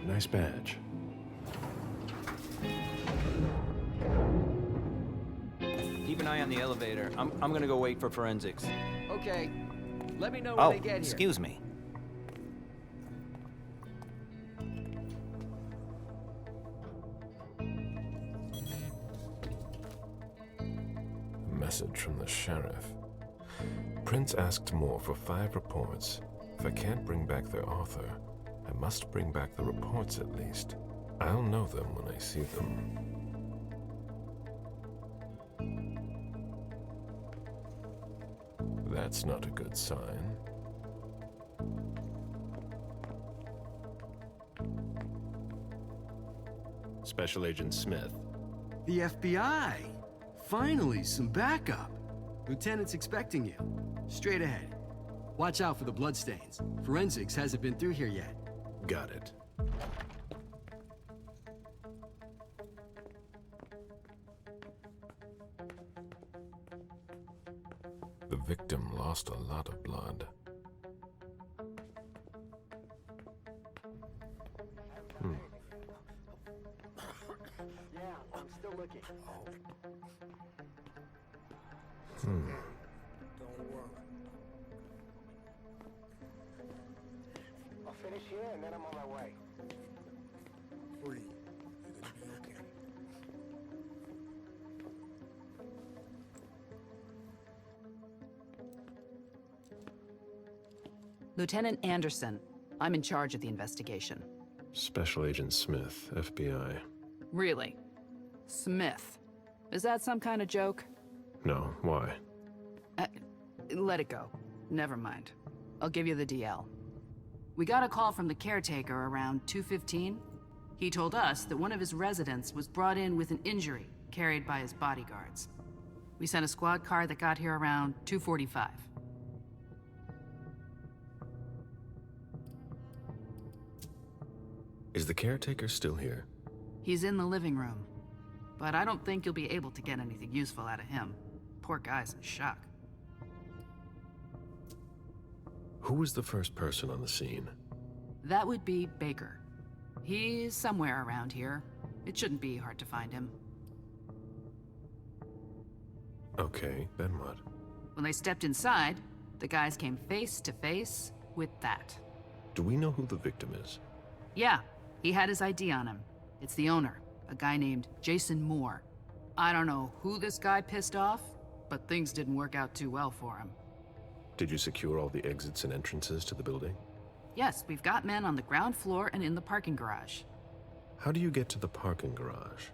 Nice badge. Keep an eye on the elevator. I'm gonna go wait for forensics. Okay. Let me know when they get here. Excuse me. A message from the sheriff. Prince asked more for 5 reports. If I can't bring back their author, I must bring back the reports at least. I'll know them when I see them. That's not a good sign. Special Agent Smith. The FBI! Finally, some backup. Lieutenant's expecting you. Straight ahead. Watch out for the bloodstains. Forensics hasn't been through here yet. Got it. The victim lost a lot of blood. Yeah, I'm still looking. Don't worry. I'll finish here and then I'm on my way. Breathe. You're gonna be okay. Lieutenant Anderson, I'm in charge of the investigation. Special Agent Smith, FBI. Really? Smith. Is that some kind of joke? No, why? Let it go. Never mind. I'll give you the DL. We got a call from the caretaker around 2:15. He told us that one of his residents was brought in with an injury carried by his bodyguards. We sent a squad car that got here around 2:45. Is the caretaker still here? He's in the living room, but I don't think you'll be able to get anything useful out of him. Poor guy's in shock. Who was the first person on the scene? That would be Baker. He's somewhere around here. It shouldn't be hard to find him. Okay, then what? When they stepped inside, the guys came face to face with that. Do we know who the victim is? Yeah, he had his ID on him. It's the owner, a guy named Jason Moore. I don't know who this guy pissed off, but things didn't work out too well for him. Did you secure all the exits and entrances to the building? Yes, we've got men on the ground floor and in the parking garage. How do you get to the parking garage?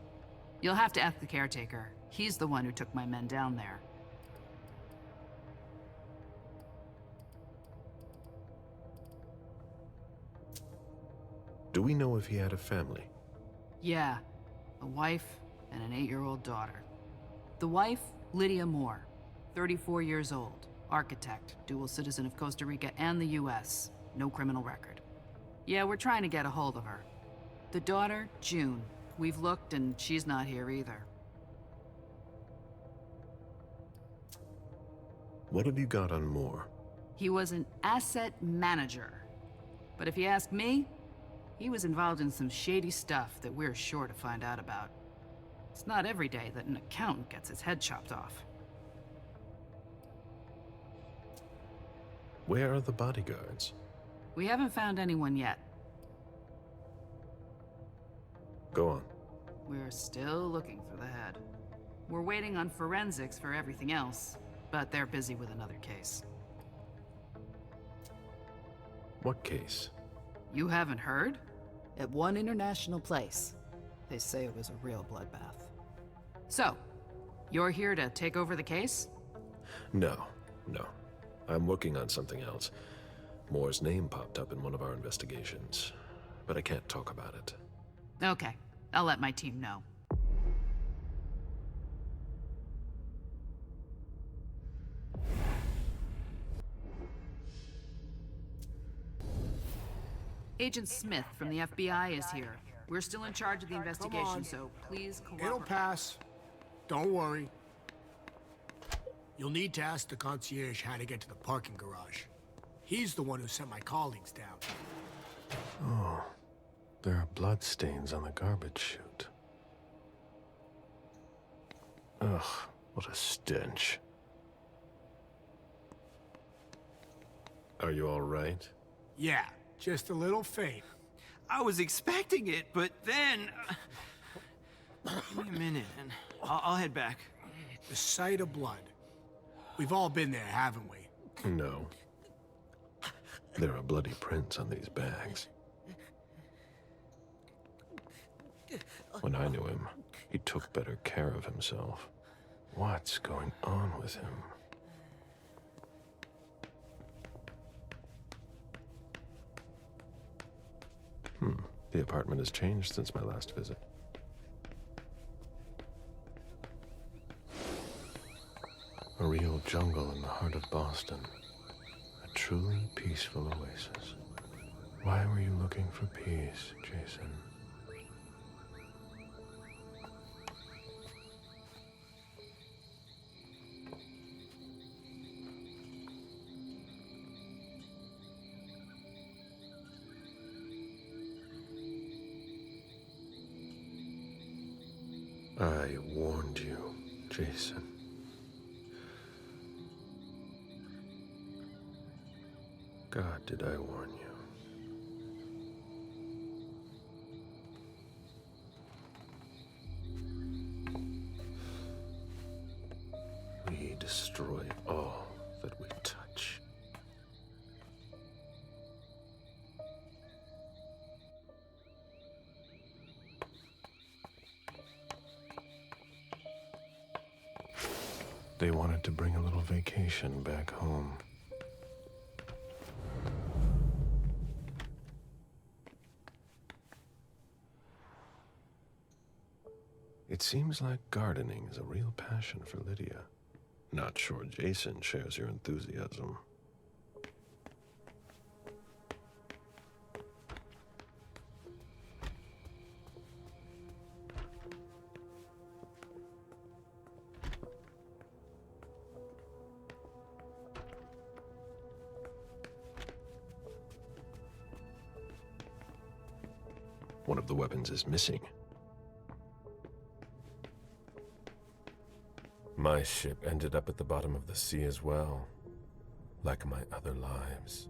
You'll have to ask the caretaker. He's the one who took my men down there. Do we know if he had a family? Yeah, a wife and an 8-year-old daughter. The wife, Lydia Moore, 34 years old, architect, dual citizen of Costa Rica and the US, no criminal record. Yeah, we're trying to get a hold of her. The daughter, June. We've looked and she's not here either. What have you got on Moore? He was an asset manager. But if you ask me, he was involved in some shady stuff that we're sure to find out about. It's not every day that an accountant gets his head chopped off. Where are the bodyguards? We haven't found anyone yet. Go on. We're still looking for the head. We're waiting on forensics for everything else, but they're busy with another case. What case? You haven't heard? At one international place. They say it was a real bloodbath. So, you're here to take over the case? No. I'm working on something else. Moore's name popped up in one of our investigations, but I can't talk about it. Okay, I'll let my team know. Agent Smith from the FBI is here. We're still in charge of the investigation, so please cooperate. It'll pass. Don't worry. You'll need to ask the concierge how to get to the parking garage. He's the one who sent my colleagues down. There are bloodstains on the garbage chute. Ugh, what a stench. Are you all right? Yeah, just a little faint. I was expecting it, but then... Give me a minute, and I'll head back. The sight of blood. We've all been there, haven't we? No. There are bloody prints on these bags. When I knew him, he took better care of himself. What's going on with him? The apartment has changed since my last visit. A real jungle in the heart of Boston. A truly peaceful oasis. Why were you looking for peace, Jason? I warned you, Jason. God, did I warn you? We destroy all that we touch. They wanted to bring a little vacation back home. It seems like gardening is a real passion for Lydia. Not sure Jason shares your enthusiasm. One of the weapons is missing. My ship ended up at the bottom of the sea as well, like my other lives.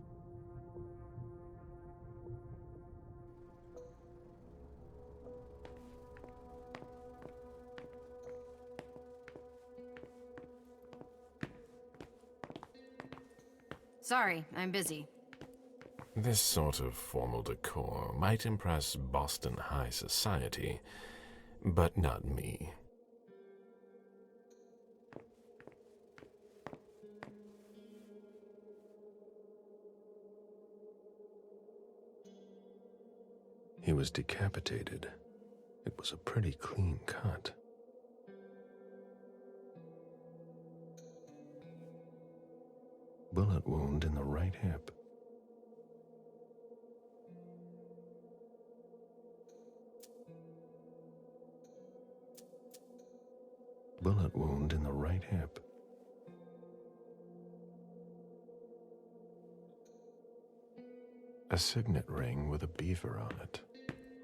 Sorry, I'm busy. This sort of formal decor might impress Boston high society, but not me. He was decapitated. It was a pretty clean cut. Bullet wound in the right hip. Bullet wound in the right hip. A signet ring with a beaver on it.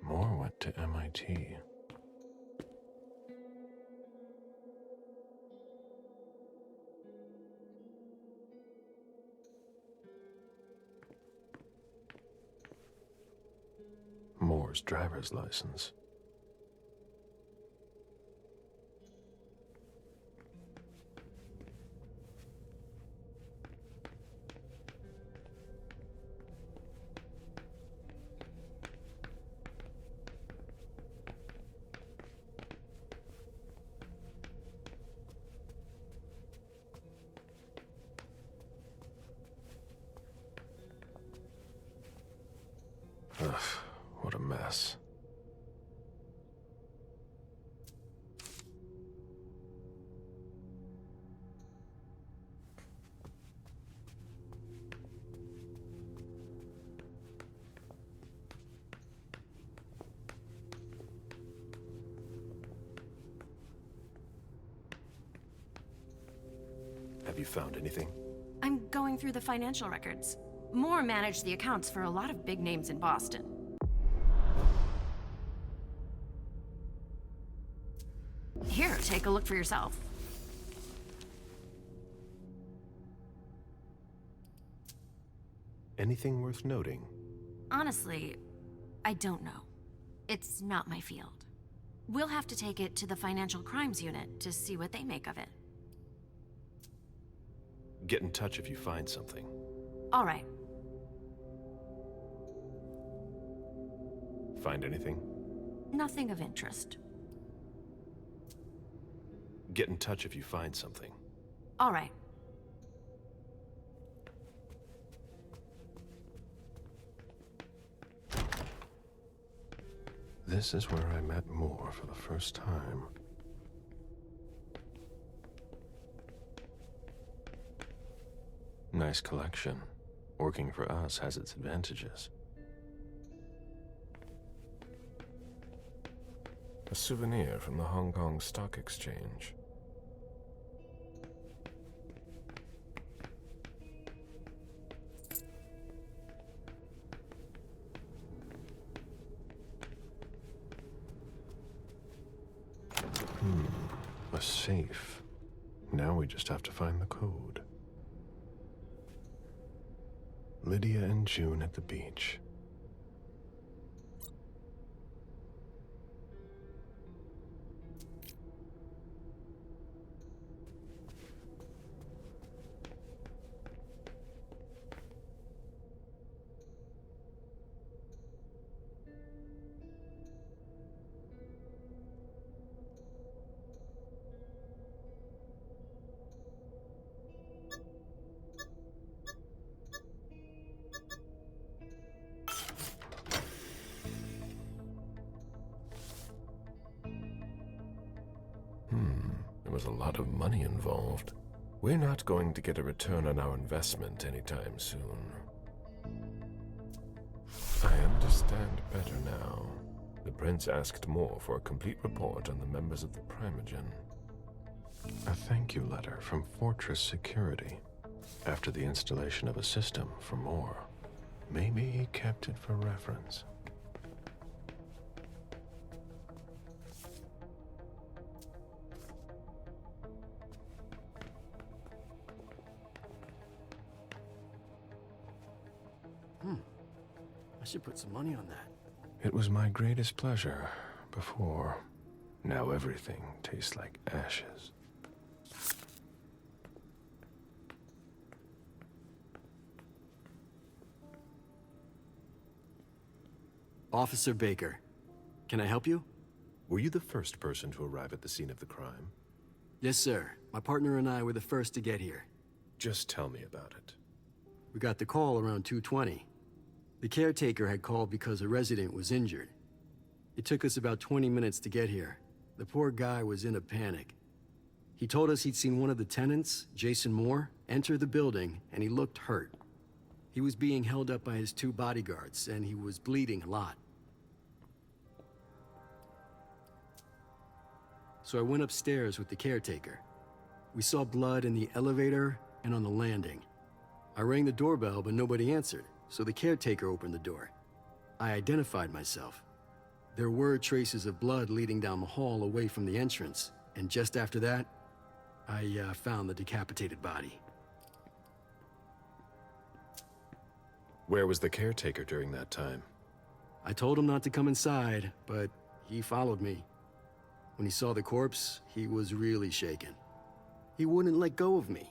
More went to MIT. Moore's driver's license. Ugh, what a mess. Have you found anything? I'm going through the financial records. Moore managed the accounts for a lot of big names in Boston. Here, take a look for yourself. Anything worth noting? Honestly, I don't know. It's not my field. We'll have to take it to the Financial Crimes Unit to see what they make of it. Get in touch if you find something. All right. Find anything? Nothing of interest. Get in touch if you find something. All right. This is where I met Moore for the first time. Nice collection. Working for us has its advantages. A souvenir from the Hong Kong Stock Exchange. A safe. Now we just have to find the code. Lydia and June at the beach. There was a lot of money involved. We're not going to get a return on our investment anytime soon. I understand better now. The prince asked more for a complete report on the members of the Primogen. A thank you letter from Fortress Security after the installation of a system for more. Maybe he kept it for reference. I should put some money on that. It was my greatest pleasure before. Now everything tastes like ashes. Officer Baker, can I help you? Were you the first person to arrive at the scene of the crime? Yes, sir. My partner and I were the first to get here. Just tell me about it. We got the call around 2:20. The caretaker had called because a resident was injured. It took us about 20 minutes to get here. The poor guy was in a panic. He told us he'd seen one of the tenants, Jason Moore, enter the building, and he looked hurt. He was being held up by his 2 bodyguards, and he was bleeding a lot. So I went upstairs with the caretaker. We saw blood in the elevator and on the landing. I rang the doorbell, but nobody answered, so the caretaker opened the door. I identified myself. There were traces of blood leading down the hall away from the entrance, and just after that, I found the decapitated body. Where was the caretaker during that time? I told him not to come inside, but he followed me. When he saw the corpse, he was really shaken. He wouldn't let go of me.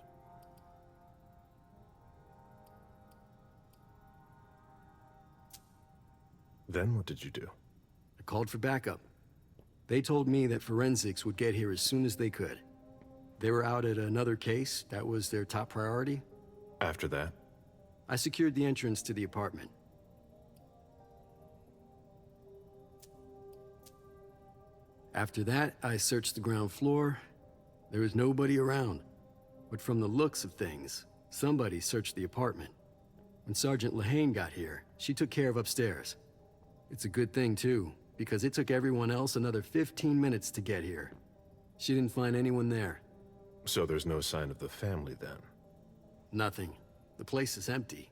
Then what did you do? I called for backup. They told me that forensics would get here as soon as they could. They were out at another case. That was their top priority. After that? I secured the entrance to the apartment. After that, I searched the ground floor. There was nobody around. But from the looks of things, somebody searched the apartment. When Sergeant Lehane got here, she took care of upstairs. It's a good thing, too, because it took everyone else another 15 minutes to get here. She didn't find anyone there. So there's no sign of the family then? Nothing. The place is empty.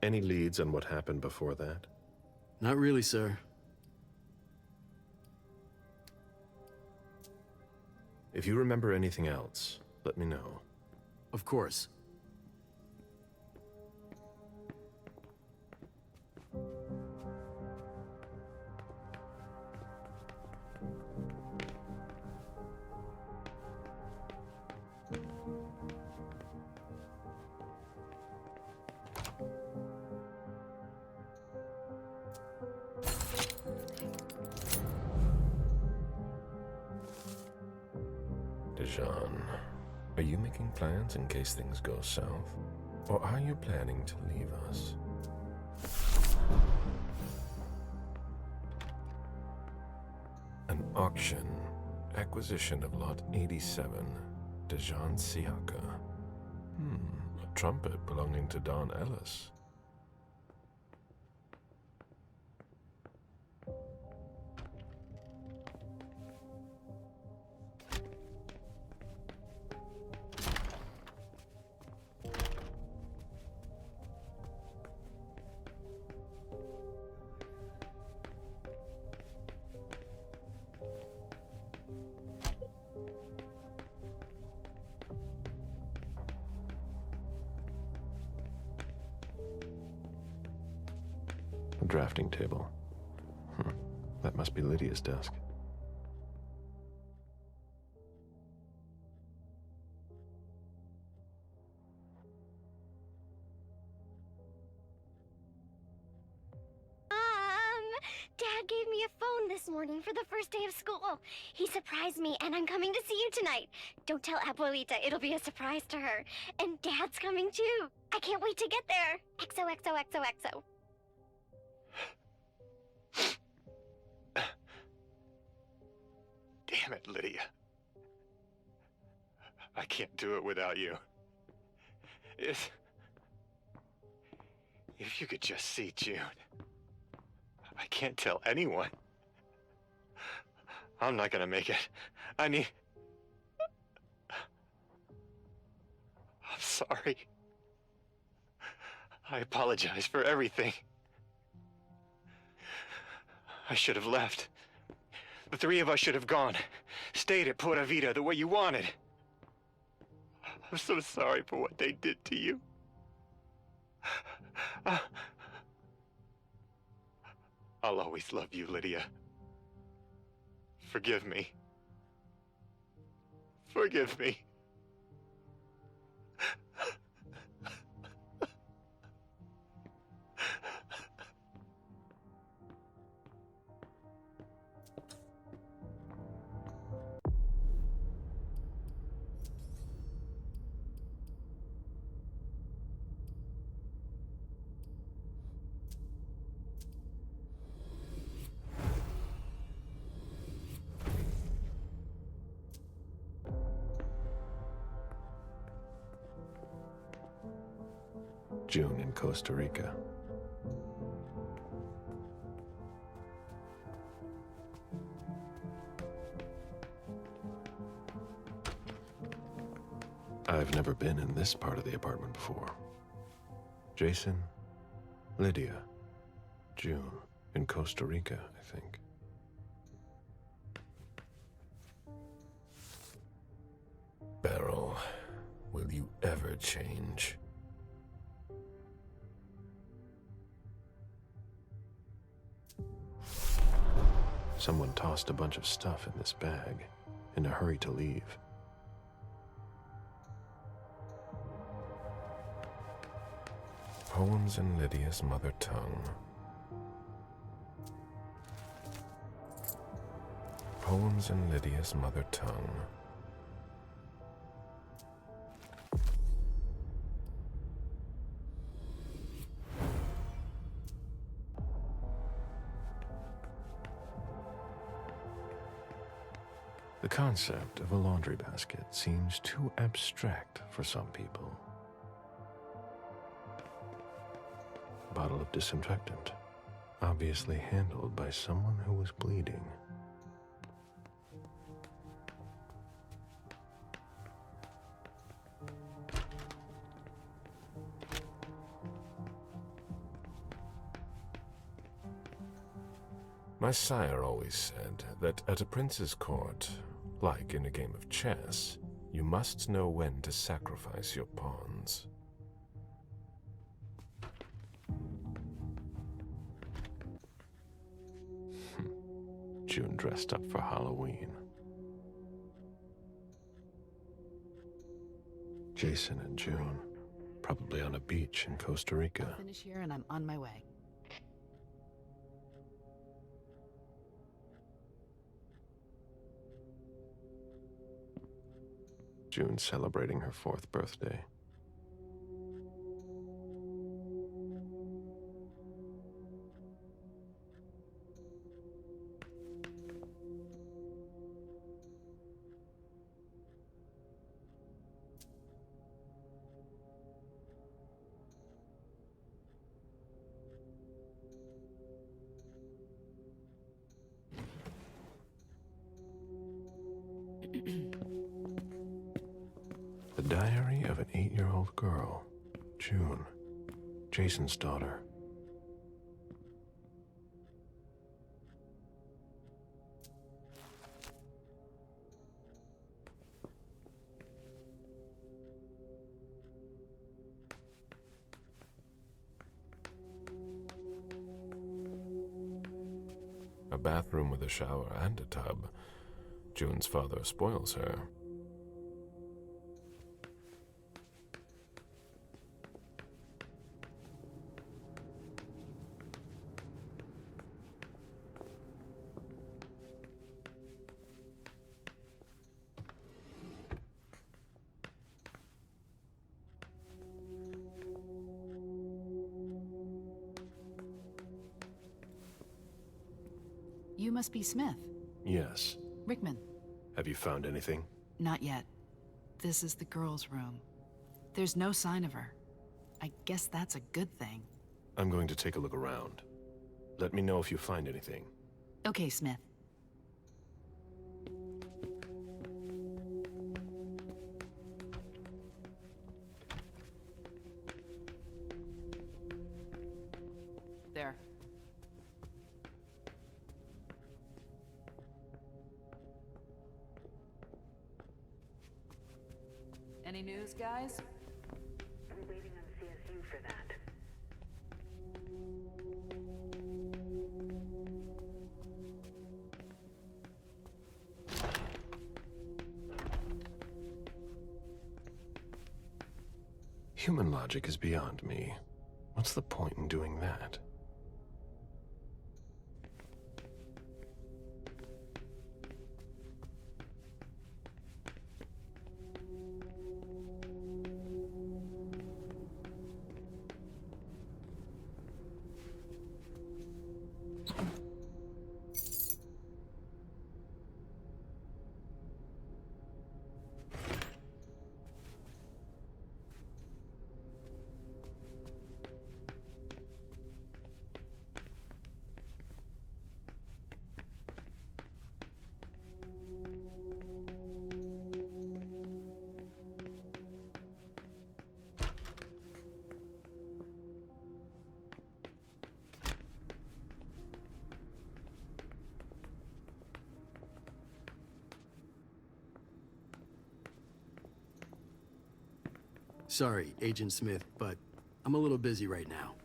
Any leads on what happened before that? Not really, sir. If you remember anything else, let me know. Of course. Dijon, are you making plans in case things go south? Or are you planning to leave us? An auction. Acquisition of Lot 87. Dijon Siaka. A trumpet belonging to Don Ellis. A drafting table. That must be Lydia's desk. Dad gave me a phone this morning for the first day of school. He surprised me, and I'm coming to see you tonight. Don't tell Abuelita, it'll be a surprise to her. And Dad's coming too. I can't wait to get there. XOXOXOXO. Damn it, Lydia. I can't do it without you. If you could just see June. I can't tell anyone. I'm not gonna make it. I'm sorry. I apologize for everything. I should have left. The three of us should have gone. Stayed at Pura Vida the way you wanted. I'm so sorry for what they did to you. I'll always love you, Lydia. Forgive me. Forgive me. June in Costa Rica. I've never been in this part of the apartment before. Jason, Lydia, June in Costa Rica, I think. Beryl, will you ever change? Someone tossed a bunch of stuff in this bag, in a hurry to leave. Poems in Lydia's mother tongue. Poems in Lydia's mother tongue. The concept of a laundry basket seems too abstract for some people. Bottle of disinfectant, obviously handled by someone who was bleeding. My sire always said that at a prince's court, like in a game of chess, you must know when to sacrifice your pawns. June dressed up for Halloween. Jason and June, probably on a beach in Costa Rica. I'll finish here and I'm on my way. June celebrating her 4th birthday. The diary of an 8-year-old girl, June, Jason's daughter. A bathroom with a shower and a tub. June's father spoils her. You must be Smith. Yes. Rickman. Have you found anything? Not yet. This is the girl's room. There's no sign of her. I guess that's a good thing. I'm going to take a look around. Let me know if you find anything. Okay, Smith. There. Any news, guys? I'm waiting on CSU for that. Human logic is beyond me. What's the point in doing that? Sorry, Agent Smith, but I'm a little busy right now.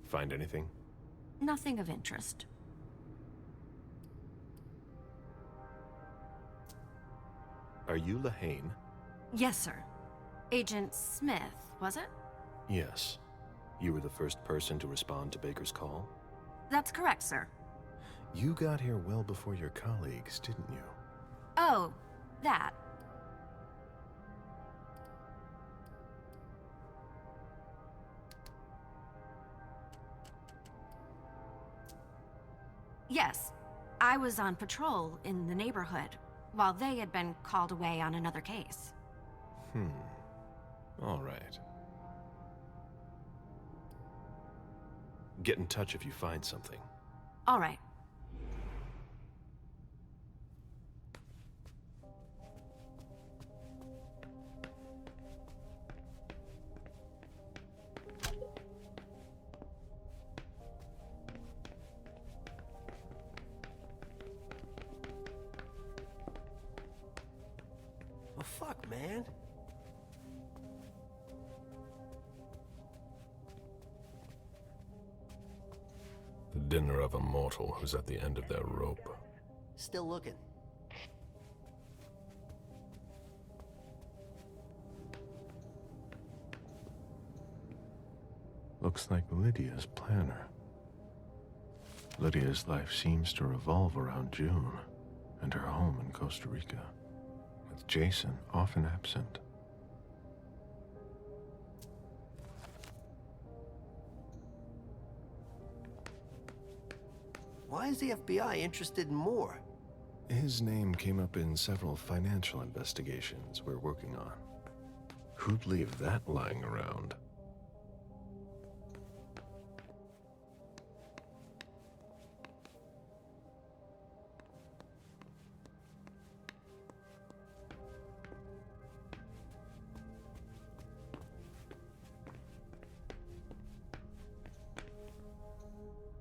Find anything? Nothing of interest. Are you Lahane? Yes, sir. Agent Smith, was it? Yes. You were the first person to respond to Baker's call? That's correct, sir. You got here well before your colleagues, didn't you? Oh, that. Yes, I was on patrol in the neighborhood while they had been called away on another case. All right. Get in touch if you find something. All right. Well, fuck, man. The dinner of a mortal who's at the end of their rope. Still looking. Looks like Lydia's planner. Lydia's life seems to revolve around June and her home in Costa Rica, with Jason often absent. Why is the FBI interested in Moore? His name came up in several financial investigations we're working on. Who'd leave that lying around?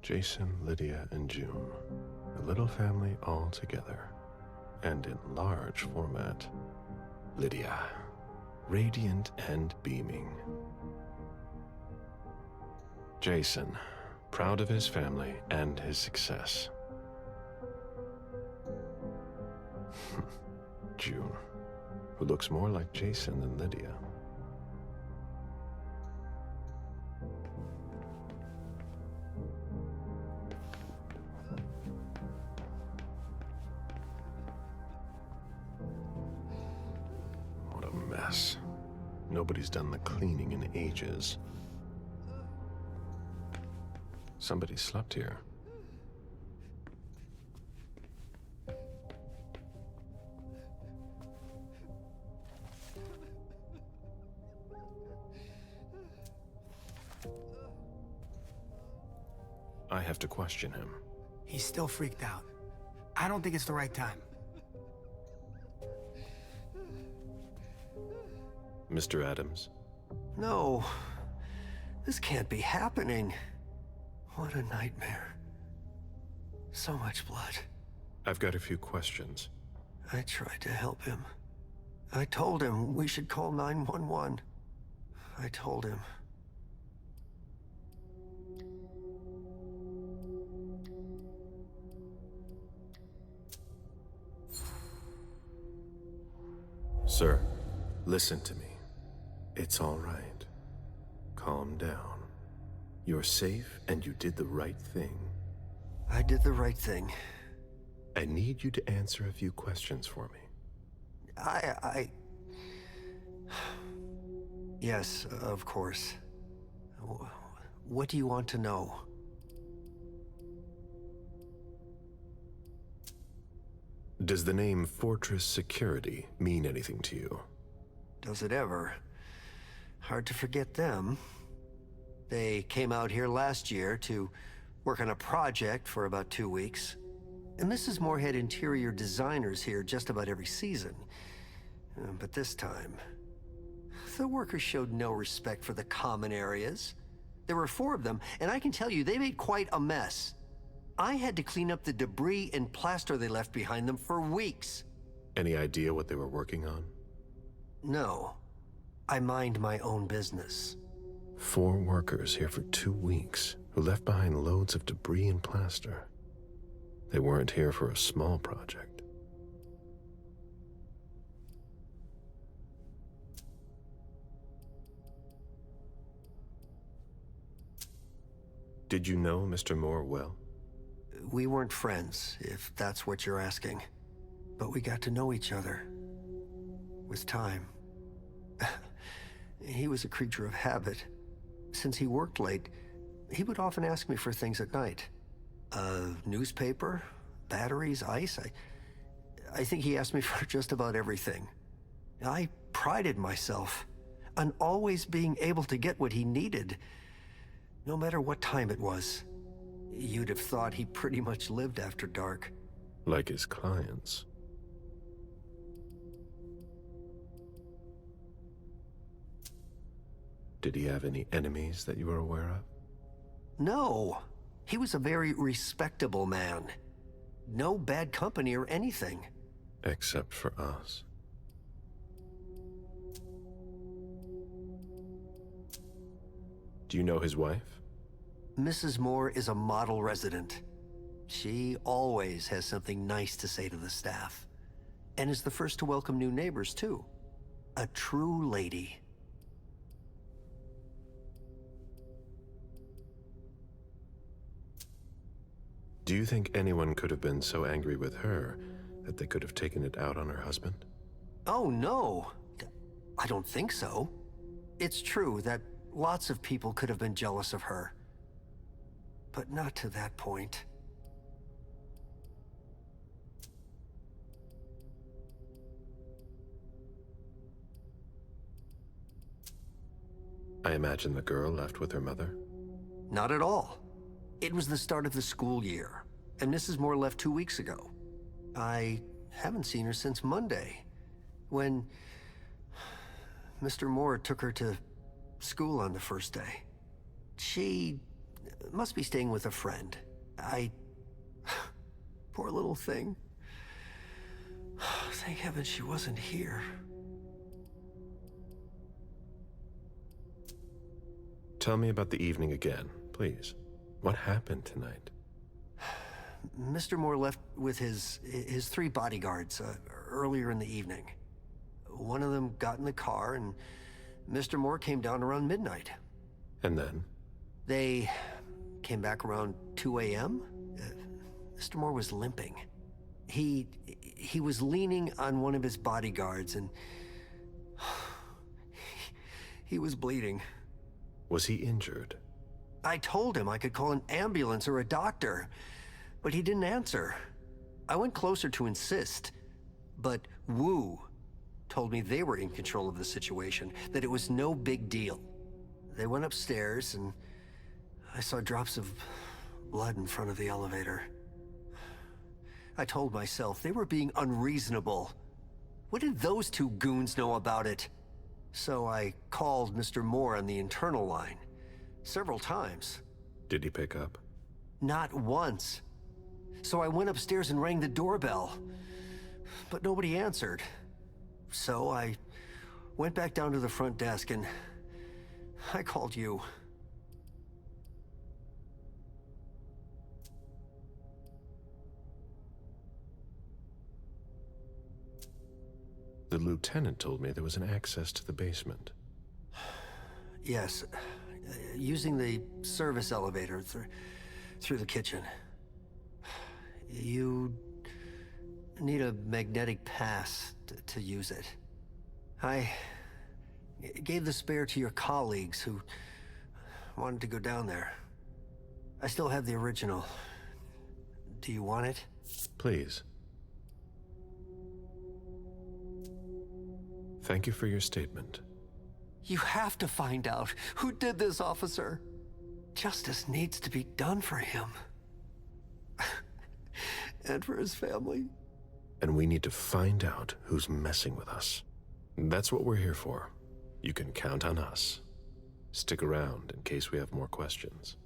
Jason, Lydia, and June. A little family all together. And in large format. Lydia. Radiant and beaming. Jason. Proud of his family and his success. June. Who looks more like Jason than Lydia. Nobody's done the cleaning in ages. Somebody slept here. I have to question him. He's still freaked out. I don't think it's the right time. Mr. Adams? No. This can't be happening. What a nightmare. So much blood. I've got a few questions. I tried to help him. I told him we should call 911. I told him. Sir, listen to me. It's all right. Calm down. You're safe and you did the right thing. I did the right thing. I need you to answer a few questions for me. Yes, of course. What do you want to know? Does the name Fortress Security mean anything to you? Does it ever? Hard to forget them. They came out here last year to work on a project for about 2 weeks. And Mrs. Moore had interior designers here just about every season. But this time, the workers showed no respect for the common areas. There were 4 of them, and I can tell you, they made quite a mess. I had to clean up the debris and plaster they left behind them for weeks. Any idea what they were working on? No. I mind my own business. 4 workers here for 2 weeks who left behind loads of debris and plaster. They weren't here for a small project. Did you know Mr. Moore well? We weren't friends, if that's what you're asking. But we got to know each other. With time. He was a creature of habit. Since he worked late, he would often ask me for things at night. A newspaper, batteries, ice. I think he asked me for just about everything. I prided myself on always being able to get what he needed, no matter what time it was. You'd have thought he pretty much lived after dark. Like his clients. Did he have any enemies that you were aware of? No. He was a very respectable man. No bad company or anything. Except for us. Do you know his wife? Mrs. Moore is a model resident. She always has something nice to say to the staff. And is the first to welcome new neighbors, too. A true lady. Do you think anyone could have been so angry with her that they could have taken it out on her husband? Oh, no. I don't think so. It's true that lots of people could have been jealous of her. But not to that point. I imagine the girl left with her mother? Not at all. It was the start of the school year, and Mrs. Moore left 2 weeks ago. I haven't seen her since Monday, when Mr. Moore took her to school on the first day. She must be staying with a friend. Poor little thing. Thank heaven she wasn't here. Tell me about the evening again, please. What happened tonight? Mr. Moore left with his 3 bodyguards earlier in the evening. One of them got in the car, and Mr. Moore came down around midnight. And then? They came back around 2 a.m. Mr. Moore was limping. He was leaning on one of his bodyguards, and he was bleeding. Was he injured? I told him I could call an ambulance or a doctor, but he didn't answer. I went closer to insist, but Wu told me they were in control of the situation, that it was no big deal. They went upstairs, and I saw drops of blood in front of the elevator. I told myself they were being unreasonable. What did those 2 goons know about it? So I called Mr. Moore on the internal line. Several times. Did he pick up? Not once. So I went upstairs and rang the doorbell. But nobody answered. So I went back down to the front desk and I called you. The lieutenant told me there was an access to the basement. Yes. Using the service elevator through the kitchen. You need a magnetic pass to use it. I gave the spare to your colleagues who wanted to go down there. I still have the original. Do you want it? Please. Thank you for your statement. You have to find out who did this, officer. Justice needs to be done for him. And for his family. And we need to find out who's messing with us. That's what we're here for. You can count on us. Stick around in case we have more questions.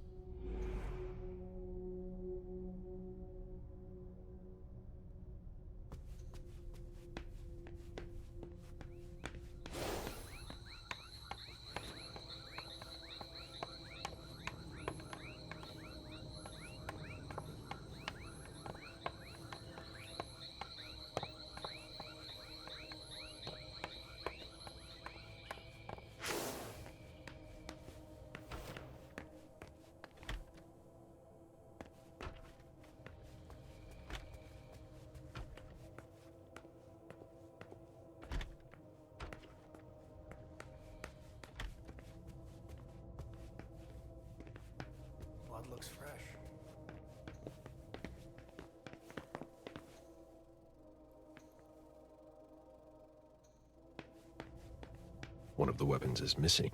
One of the weapons is missing.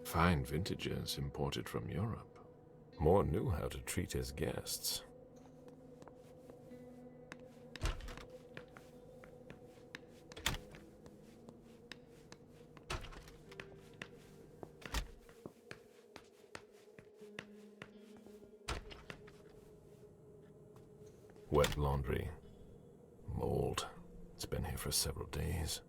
Fine vintages imported from Europe. Moore knew how to treat his guests. Wet laundry. Mold. It's been here for several days.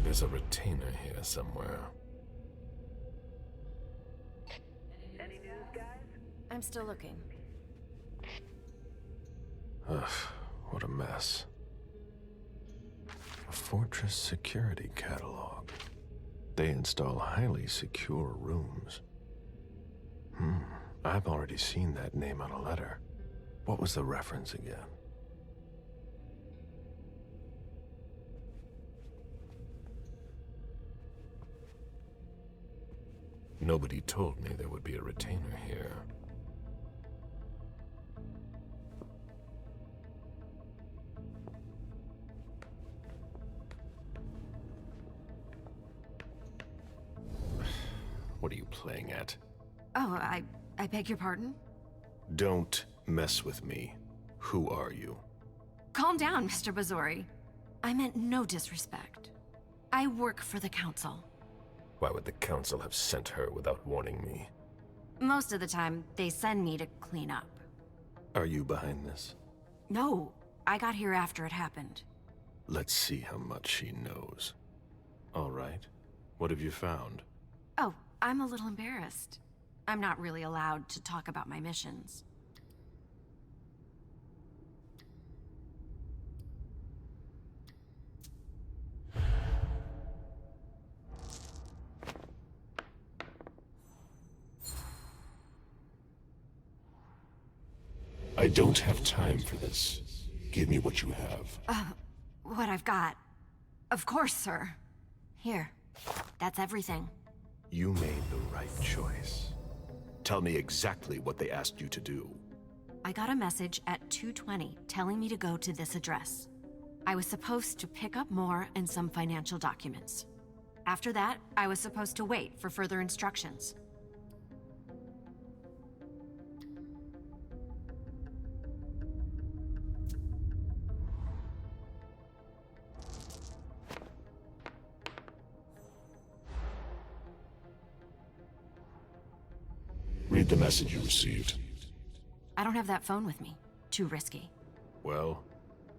There's a retainer here somewhere. Any news, guys? I'm still looking. Ugh, what a mess. A Fortress security catalog. They install highly secure rooms. I've already seen that name on a letter. What was the reference again? Nobody told me there would be a retainer here. What are you playing at? Oh, I beg your pardon? Don't mess with me. Who are you? Calm down, Mr. Bazori. I meant no disrespect. I work for the Council. Why would the Council have sent her without warning me? Most of the time, they send me to clean up. Are you behind this? No, I got here after it happened. Let's see how much she knows. All right. What have you found? Oh, I'm a little embarrassed. I'm not really allowed to talk about my missions. I don't have time for this. Give me what you have. What I've got. Of course, sir. Here. That's everything. You made the right choice. Tell me exactly what they asked you to do. I got a message at 2:20 telling me to go to this address. I was supposed to pick up more and some financial documents. After that, I was supposed to wait for further instructions. Read the message you received. I don't have that phone with me. Too risky. Well?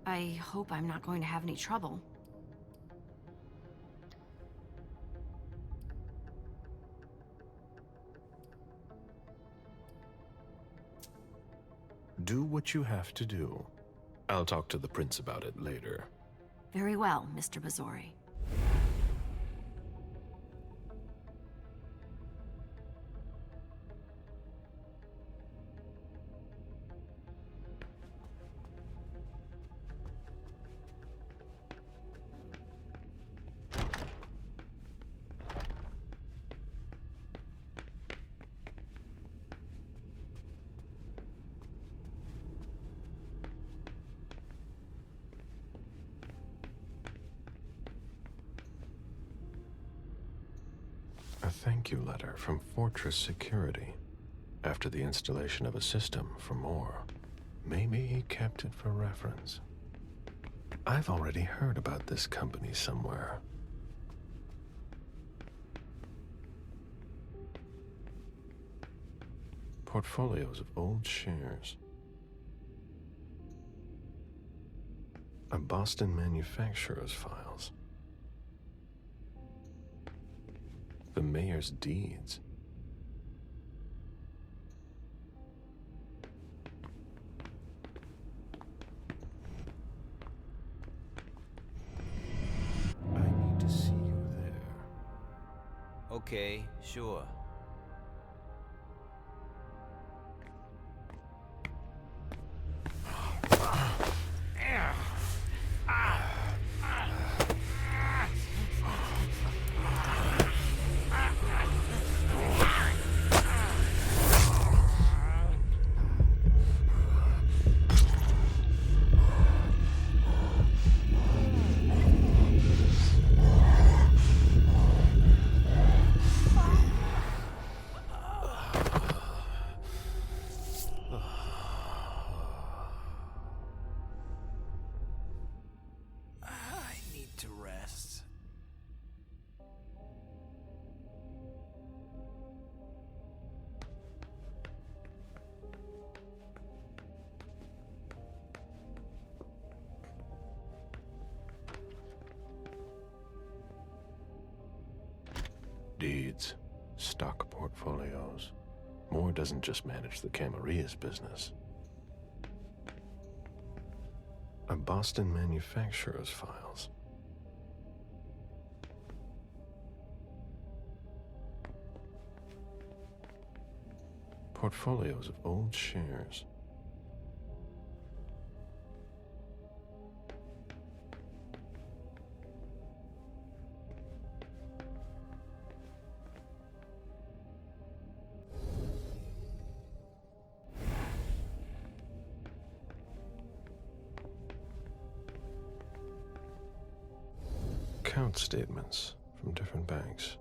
I hope I'm not going to have any trouble. Do what you have to do. I'll talk to the prince about it later. Very well, Mr. Bazori. thank you letter from Fortress Security after the installation of a system for more. Maybe he kept it for reference. I've already heard about this company somewhere. Portfolios of old shares. A Boston manufacturer's files. The mayor's deeds. I need to see you there. Okay, sure. To rest. Deeds, stock portfolios. Moore doesn't just manage the Camarilla's business. A Boston manufacturer's files. Portfolios of old shares. Account statements from different banks.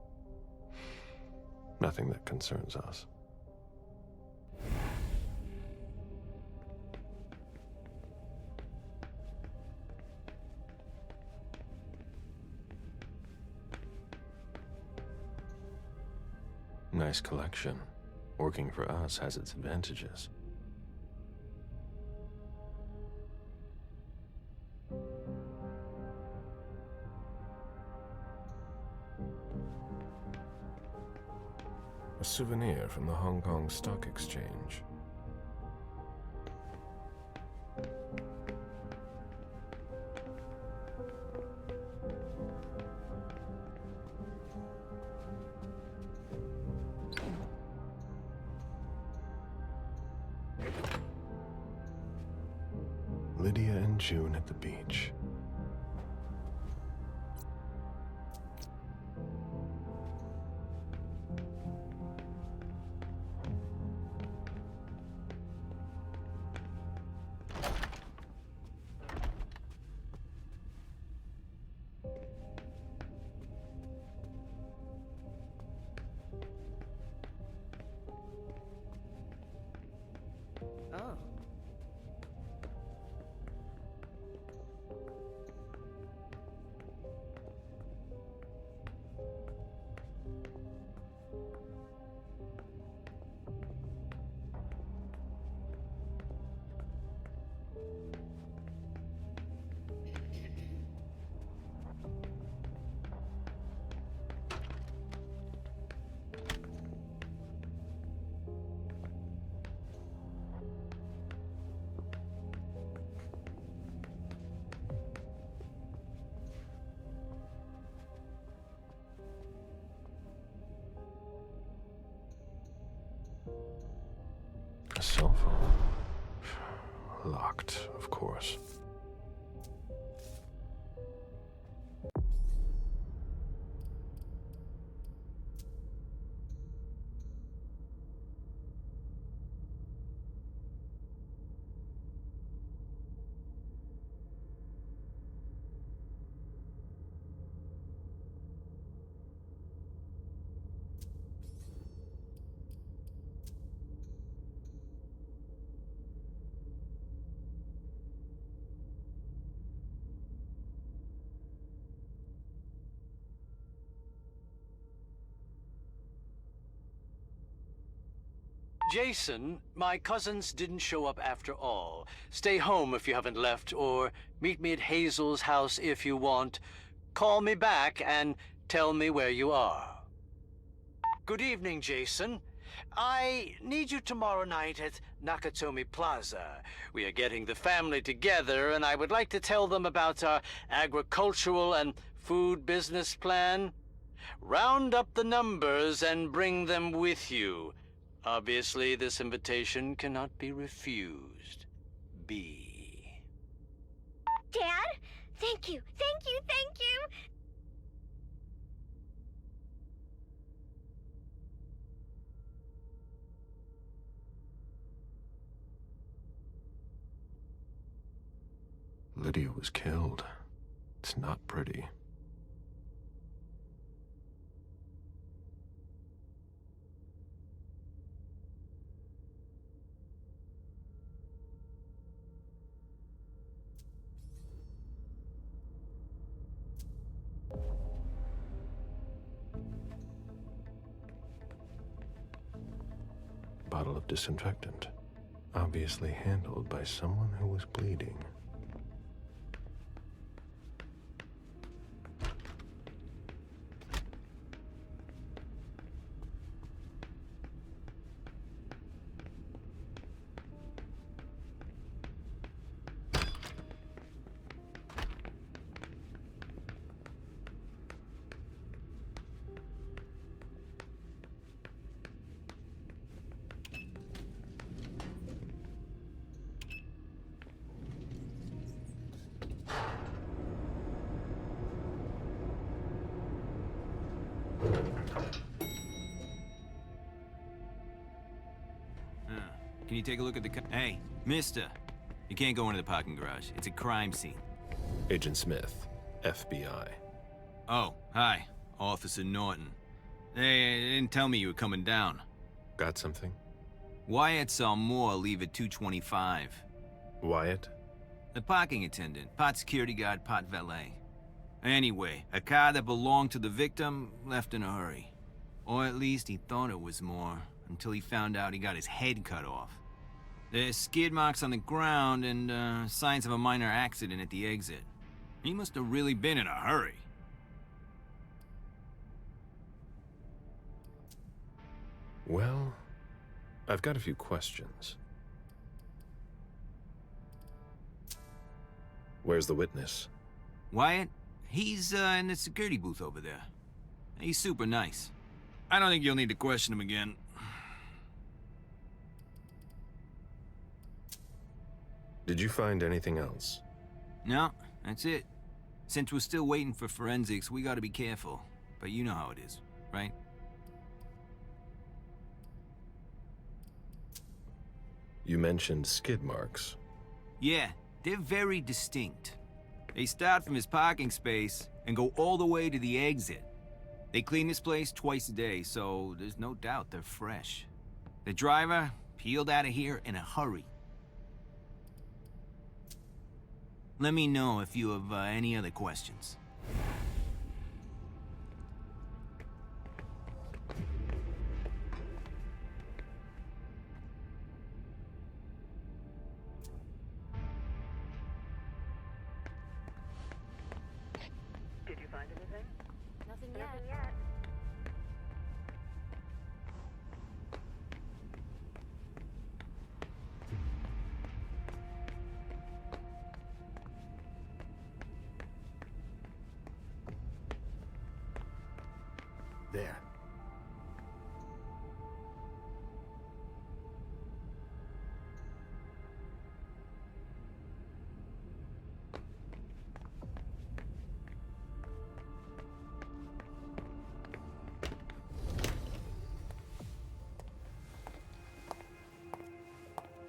Nothing that concerns us. Nice collection. Working for us has its advantages. A souvenir from the Hong Kong Stock Exchange. Lydia and June at the beach. Oh. A cell phone. Locked, of course. Jason, my cousins didn't show up after all. Stay home if you haven't left, or meet me at Hazel's house if you want. Call me back and tell me where you are. Good evening, Jason. I need you tomorrow night at Nakatomi Plaza. We are getting the family together, and I would like to tell them about our agricultural and food business plan. Round up the numbers and bring them with you. Obviously, this invitation cannot be refused. B. Dad? Thank you, thank you, thank you! Lydia was killed. It's not pretty. Bottle of disinfectant, obviously handled by someone who was bleeding. Can you take a look at the Hey, mister! You can't go into the parking garage. It's a crime scene. Agent Smith, FBI. Oh, hi. Officer Norton. They didn't tell me you were coming down. Got something? Wyatt saw Moore leave at 2:25. Wyatt? The parking attendant, part security guard, part valet. Anyway, a car that belonged to the victim left in a hurry. Or at least he thought it was Moore, until he found out he got his head cut off. There's skid marks on the ground and signs of a minor accident at the exit. He must have really been in a hurry. Well, I've got a few questions. Where's the witness? Wyatt? He's in the security booth over there. He's super nice. I don't think you'll need to question him again. Did you find anything else? No, that's it. Since we're still waiting for forensics, we gotta be careful. But you know how it is, right? You mentioned skid marks. Yeah, they're very distinct. They start from his parking space and go all the way to the exit. They clean this place twice a day, so there's no doubt they're fresh. The driver peeled out of here in a hurry. Let me know if you have any other questions. Did you find anything? Nothing yet. There.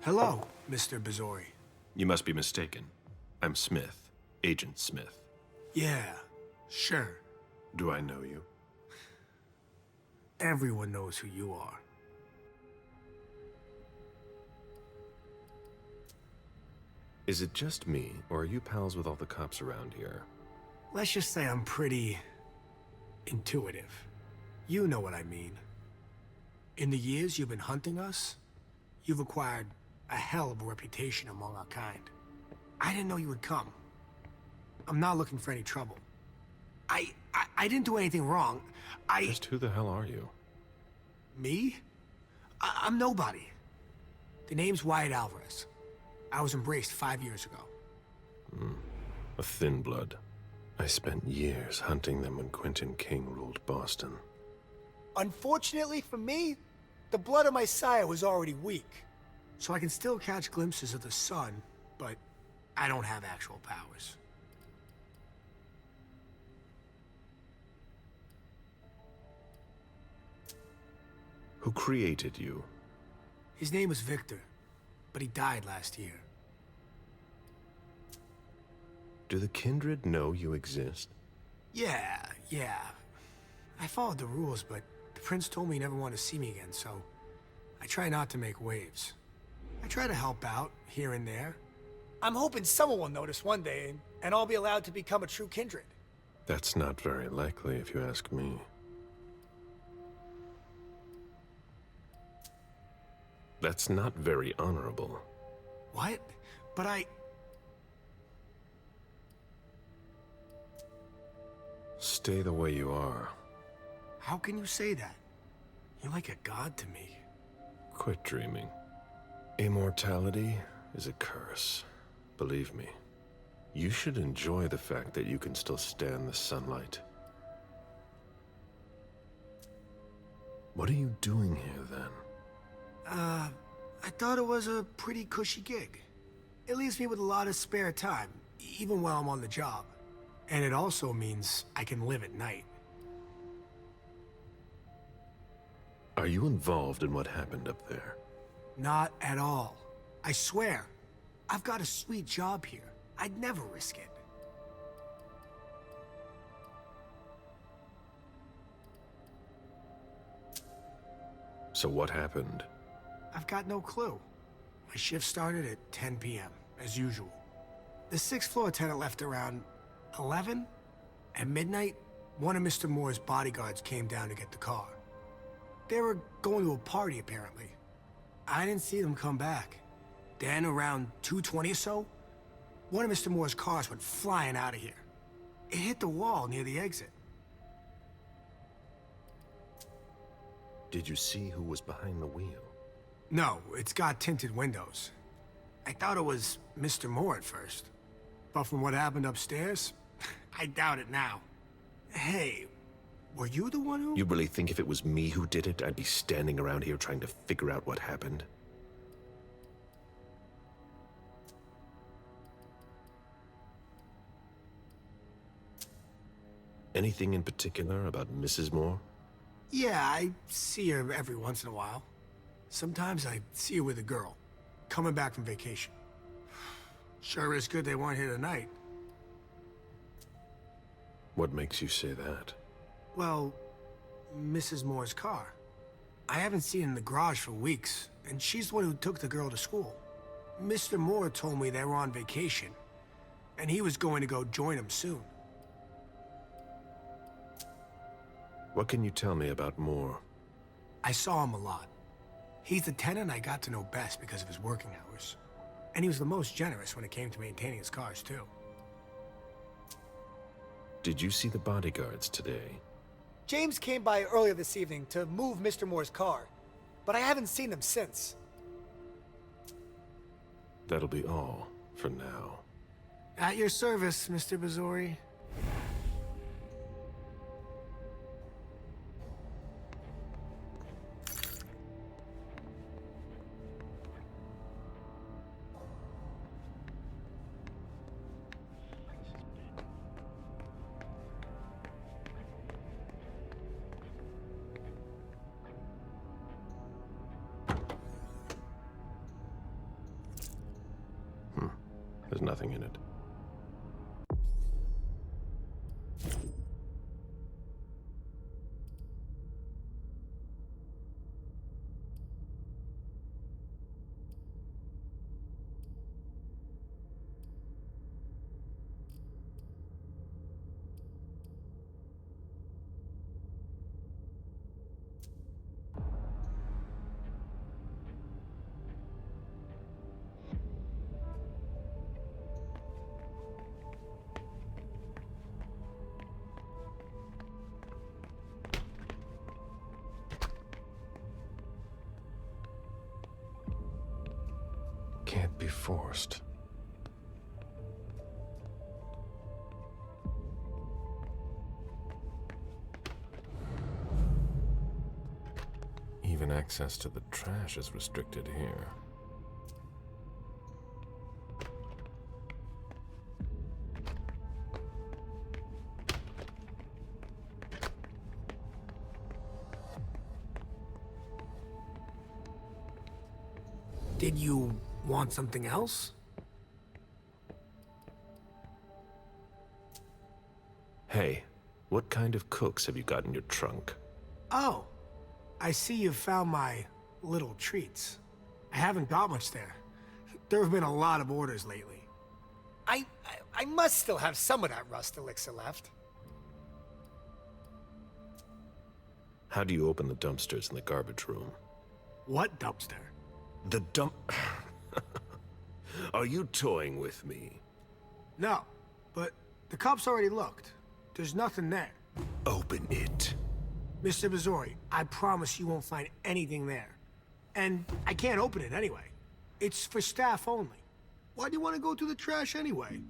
Hello, Mr. Bazori. You must be mistaken. I'm Smith, Agent Smith. Yeah, sure. Do I know you? Everyone knows who you are. Is it just me, or are you pals with all the cops around here? Let's just say I'm pretty intuitive. You know what I mean. In the years you've been hunting us, You've acquired a hell of a reputation among our kind. I didn't know you would come. I'm not looking for any trouble. I didn't do anything wrong. Just who the hell are you? Me? I'm nobody. The name's Wyatt Alvarez. I was embraced 5 years ago. A thin blood. I spent years hunting them when Quentin King ruled Boston. Unfortunately for me, the blood of my sire was already weak. So I can still catch glimpses of the sun, but I don't have actual powers. Who created you? His name was Victor, but he died last year. Do the Kindred know you exist? Yeah. I followed the rules, but the prince told me he never wanted to see me again, so I try not to make waves. I try to help out, here and there. I'm hoping someone will notice one day, and I'll be allowed to become a true kindred. That's not very likely, if you ask me. That's not very honorable. What? But Stay the way you are. How can you say that? You're like a god to me. Quit dreaming. Immortality is a curse. Believe me. You should enjoy the fact that you can still stand the sunlight. What are you doing here, then? I thought it was a pretty cushy gig. It leaves me with a lot of spare time, even while I'm on the job. And it also means I can live at night. Are you involved in what happened up there? Not at all. I swear. I've got a sweet job here. I'd never risk it. So what happened? I've got no clue. My shift started at 10 p.m., as usual. The sixth floor tenant left around 11? At midnight, one of Mr. Moore's bodyguards came down to get the car. They were going to a party, apparently. I didn't see them come back. Then, around 2:20 or so, one of Mr. Moore's cars went flying out of here. It hit the wall near the exit. Did you see who was behind the wheel? No, it's got tinted windows. I thought it was Mr. Moore at first. But from what happened upstairs, I doubt it now. Hey, were you the one who... You really think if it was me who did it, I'd be standing around here trying to figure out what happened? Anything in particular about Mrs. Moore? Yeah, I see her every once in a while. Sometimes I see her with a girl, coming back from vacation. Sure is good they weren't here tonight. What makes you say that? Well, Mrs. Moore's car. I haven't seen it in the garage for weeks, and she's the one who took the girl to school. Mr. Moore told me they were on vacation, and he was going to go join them soon. What can you tell me about Moore? I saw him a lot. He's the tenant I got to know best because of his working hours. And he was the most generous when it came to maintaining his cars, too. Did you see the bodyguards today? James came by earlier this evening to move Mr. Moore's car, but I haven't seen them since. That'll be all for now. At your service, Mr. Bazori. There's nothing in it. not be forced. Even access to the trash is restricted here. Did you want something else? Hey, what kind of cooks have you got in your trunk? Oh, I see you found my little treats. I haven't got much there. There have been a lot of orders lately. I must still have some of that rust elixir left. How do you open the dumpsters in the garbage room? What dumpster? The dump... Are you toying with me? No, but the cops already looked. There's nothing there. Open it. Mr. Missouri, I promise you won't find anything there. And I can't open it anyway. It's for staff only. Why do you want to go through the trash anyway?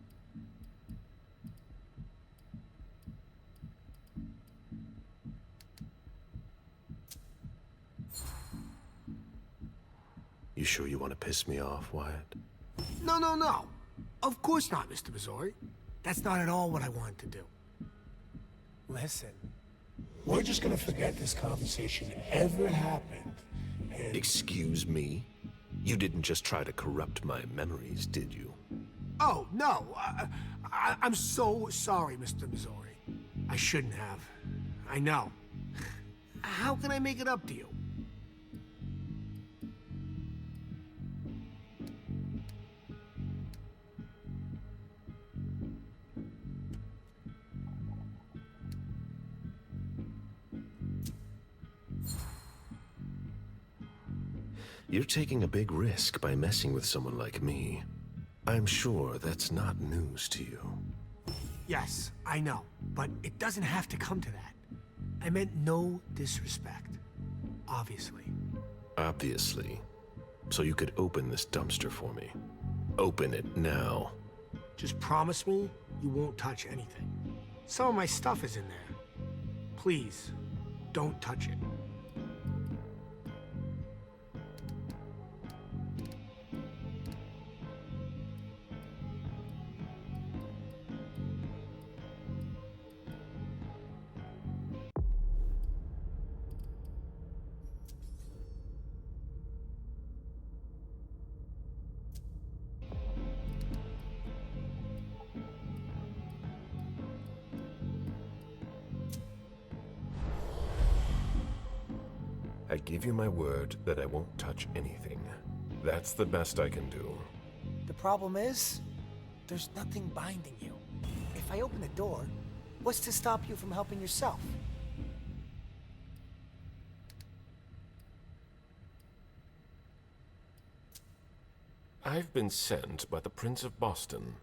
You sure you want to piss me off, Wyatt? No, no, no. Of course not, Mr. Missouri. That's not at all what I wanted to do. Listen, we're just gonna forget this conversation ever happened. And... Excuse me? You didn't just try to corrupt my memories, did you? Oh, no. I'm so sorry, Mr. Missouri. I shouldn't have. I know. How can I make it up to you? You're taking a big risk by messing with someone like me. I'm sure that's not news to you. Yes, I know, but it doesn't have to come to that. I meant no disrespect. Obviously. Obviously. So you could open this dumpster for me. Open it now. Just promise me you won't touch anything. Some of my stuff is in there. Please, don't touch it. I give you my word that I won't touch anything. That's the best I can do. The problem is, there's nothing binding you. If I open the door, what's to stop you from helping yourself? I've been sent by the Prince of Boston.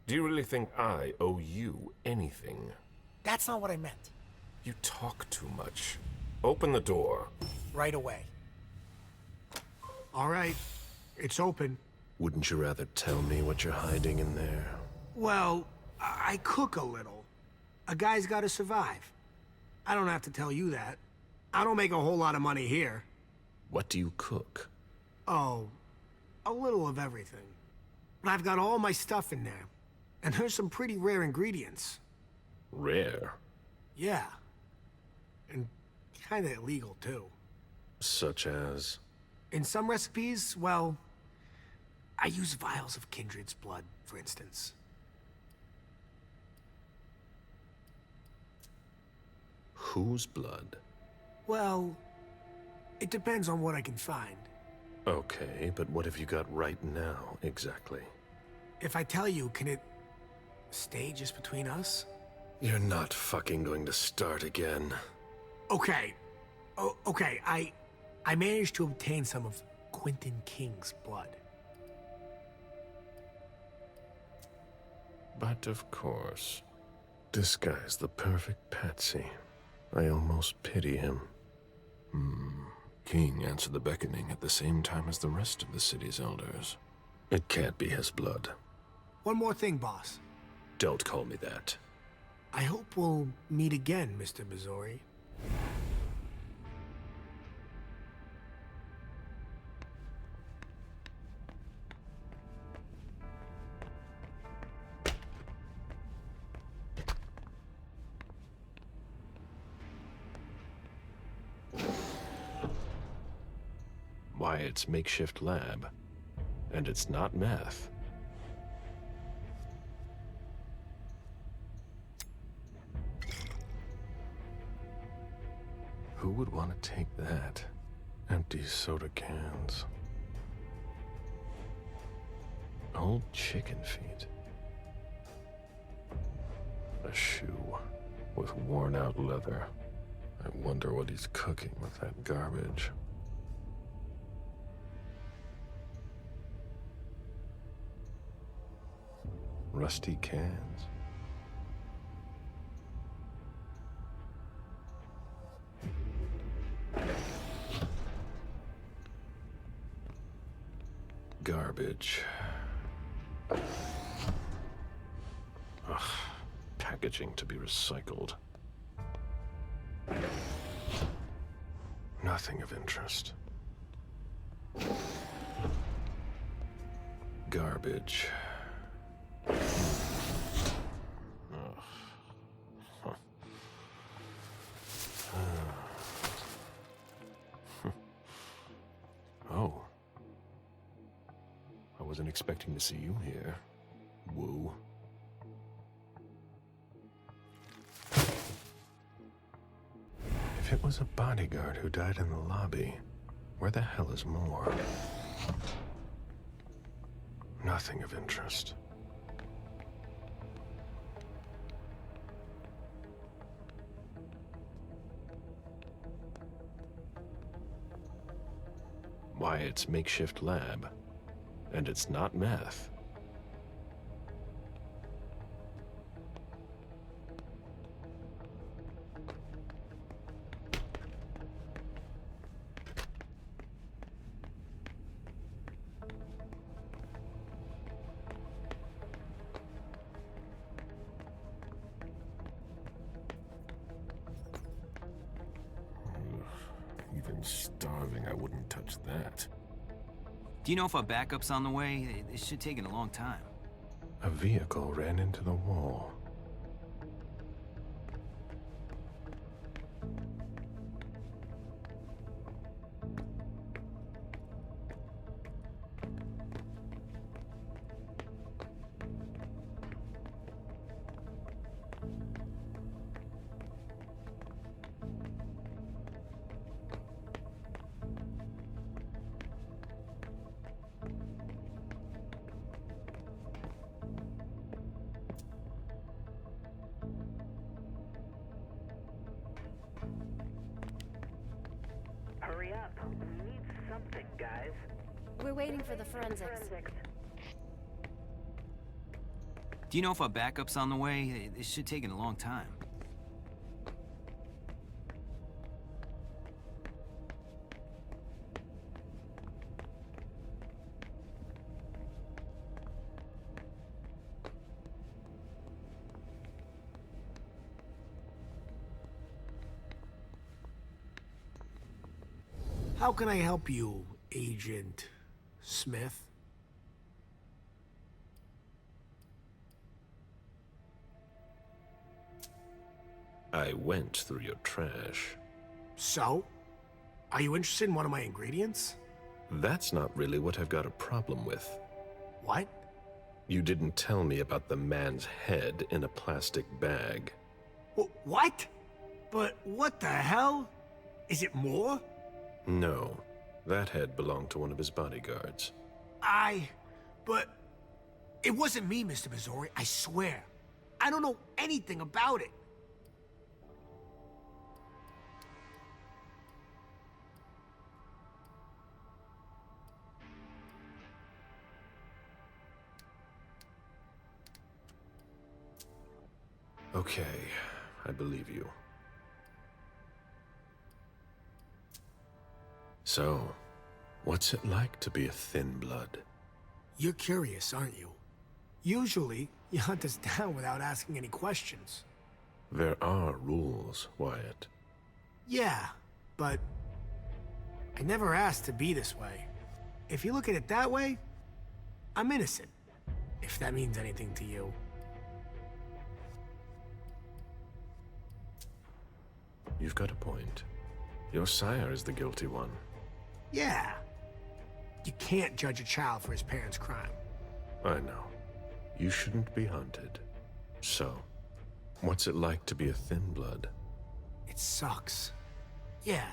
Do you really think I owe you anything? That's not what I meant. You talk too much. Open the door. Right away. All right, it's open. Wouldn't you rather tell me what you're hiding in there? Well, I cook a little. A guy's gotta survive. I don't have to tell you that. I don't make a whole lot of money here. What do you cook? Oh, a little of everything. But I've got all my stuff in there. And there's some pretty rare ingredients. Rare? Yeah. And kinda illegal, too. Such as? In some recipes, well, I use vials of kindred's blood, for instance. Whose blood? Well, it depends on what I can find. Okay, but what have you got right now, exactly? If I tell you, can it stay just between us? You're not fucking going to start again. Okay. Okay, I managed to obtain some of Quentin King's blood. But of course, this guy's the perfect patsy. I almost pity him. King answered the beckoning at the same time as the rest of the city's elders. It can't be his blood. One more thing, boss. Don't call me that. I hope we'll meet again, Mr. Missouri. Wyatt's makeshift lab. And it's not meth. Who would want to take that? Empty soda cans. Old chicken feet. A shoe with worn-out leather. I wonder what he's cooking with that garbage. Rusty cans. Garbage. Ugh. Packaging to be recycled. Nothing of interest. Garbage. Oh. I wasn't expecting to see you here. Woo. If it was a bodyguard who died in the lobby, where the hell is Moore? Nothing of interest. Wyatt's makeshift lab. And it's not meth. Even starving, I wouldn't touch that. Do you know if our backup's on the way? It should take a long time. A vehicle ran into the wall. Hurry up. We need something, guys. We're waiting for the forensics. Do you know if our backup's on the way? It should take a long time. How can I help you, Agent Smith? I went through your trash. So? Are you interested in one of my ingredients? That's not really what I've got a problem with. What? You didn't tell me about the man's head in a plastic bag. What? But what the hell? Is it more? No. That head belonged to one of his bodyguards. But it wasn't me, Mr. Missouri, I swear. I don't know anything about it. Okay, I believe you. So, what's it like to be a thin blood? You're curious, aren't you? Usually, you hunt us down without asking any questions. There are rules, Wyatt. Yeah, but I never asked to be this way. If you look at it that way, I'm innocent. If that means anything to you. You've got a point. Your sire is the guilty one. Yeah. You can't judge a child for his parents' crime. I know. You shouldn't be hunted. So, what's it like to be a thin blood? It sucks. Yeah,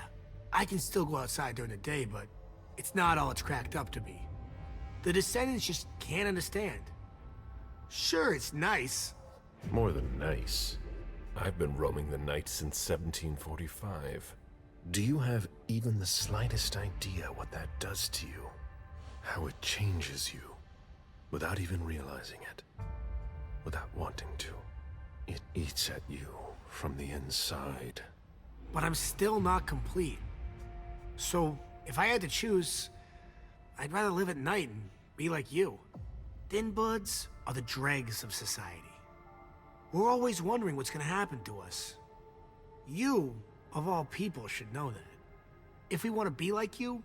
I can still go outside during the day, but it's not all it's cracked up to be. The descendants just can't understand. Sure, it's nice. More than nice. I've been roaming the night since 1745. Do you have even the slightest idea what that does to you? How it changes you, without even realizing it, without wanting to. It eats at you from the inside. But I'm still not complete. So, if I had to choose, I'd rather live at night and be like you. Thin bloods are the dregs of society. We're always wondering what's gonna happen to us. You, of all people, should know that. If we want to be like you,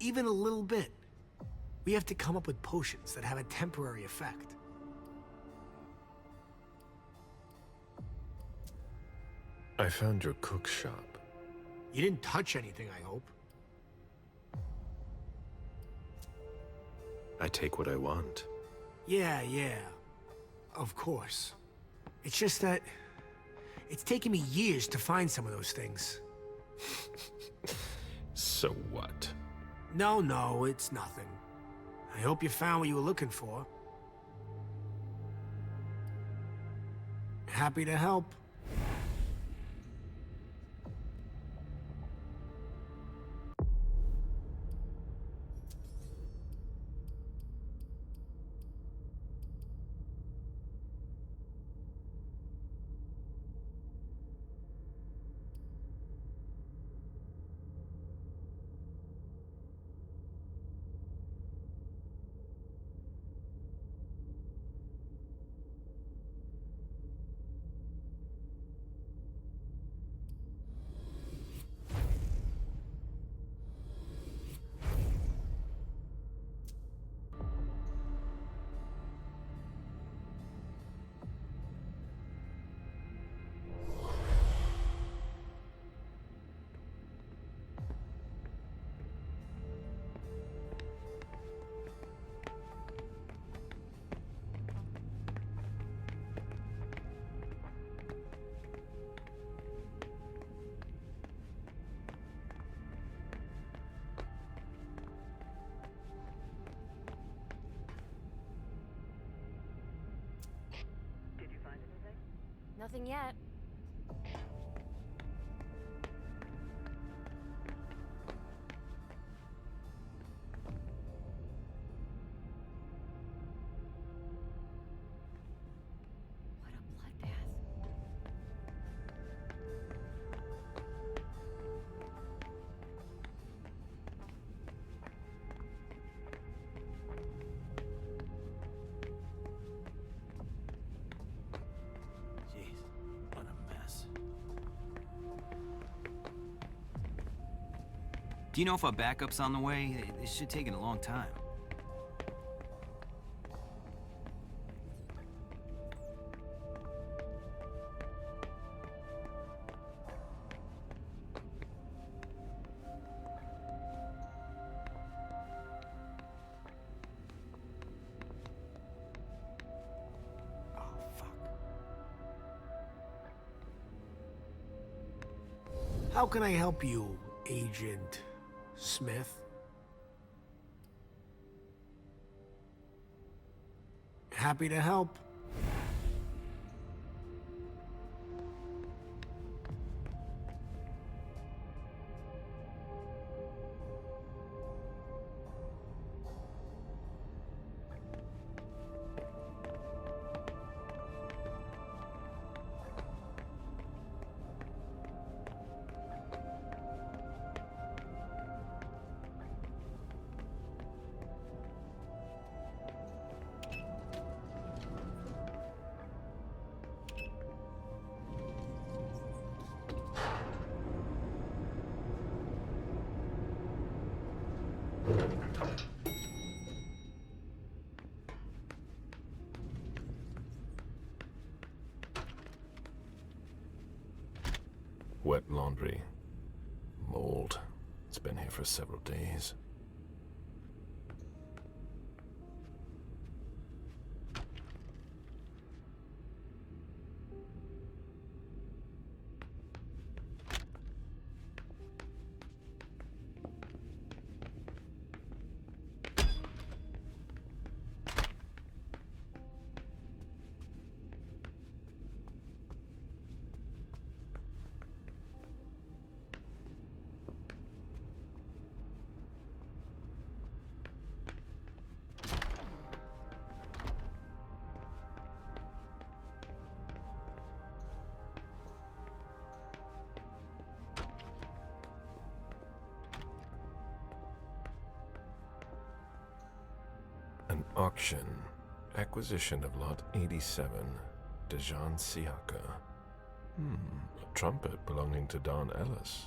even a little bit, we have to come up with potions that have a temporary effect. I found your cook shop. You didn't touch anything, I hope. I take what I want. Yeah. Of course. It's just that it's taken me years to find some of those things. So what? No, it's nothing. I hope you found what you were looking for. Happy to help. Nothing yet. What a bloodbath. Do you know if our backup's on the way? It should take a long time. How can I help you, Agent Smith? Happy to help. Wet laundry. Mold. It's been here for several days. An auction. Acquisition of Lot 87. Dejan Siaka. A trumpet belonging to Don Ellis.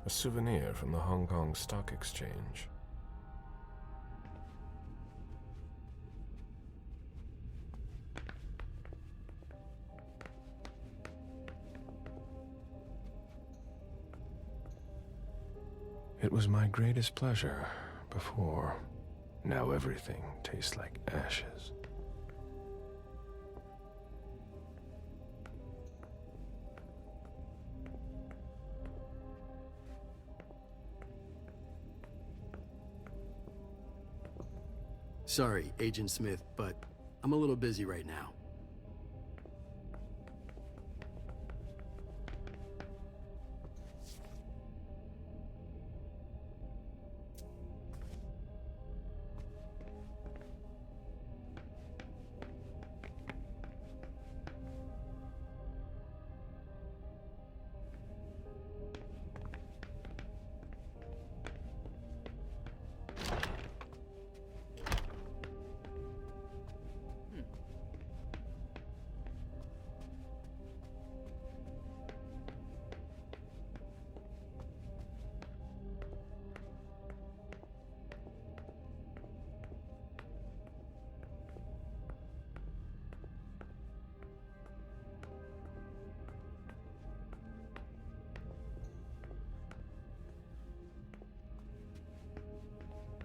A souvenir from the Hong Kong Stock Exchange. It was my greatest pleasure before. Now everything tastes like ashes. Sorry, Agent Smith, but I'm a little busy right now.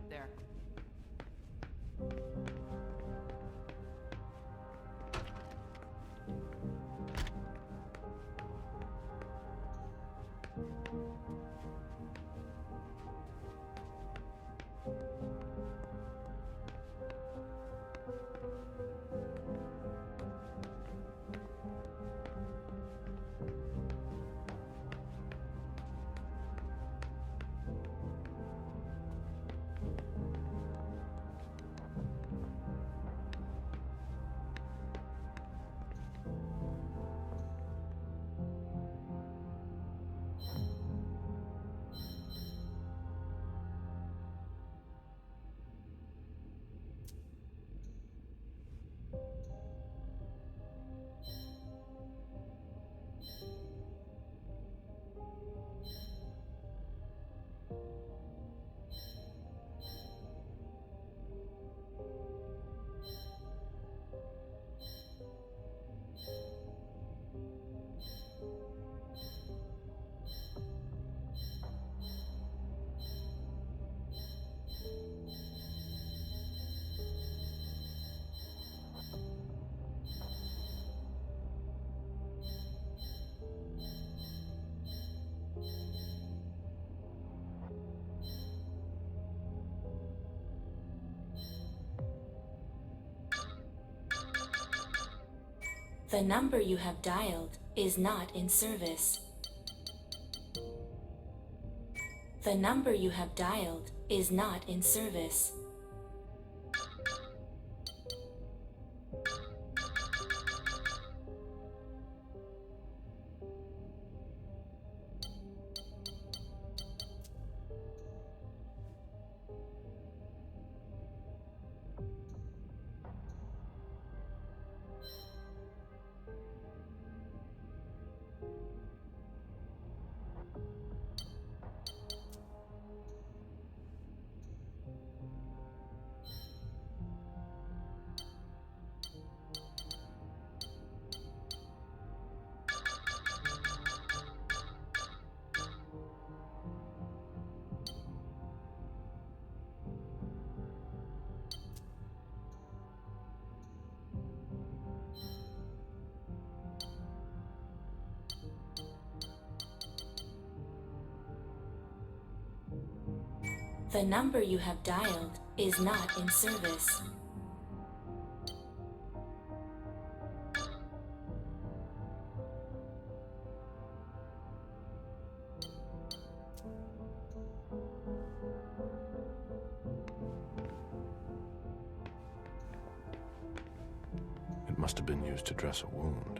There. The number you have dialed is not in service. The number you have dialed is not in service. The number you have dialed is not in service. It must have been used to dress a wound.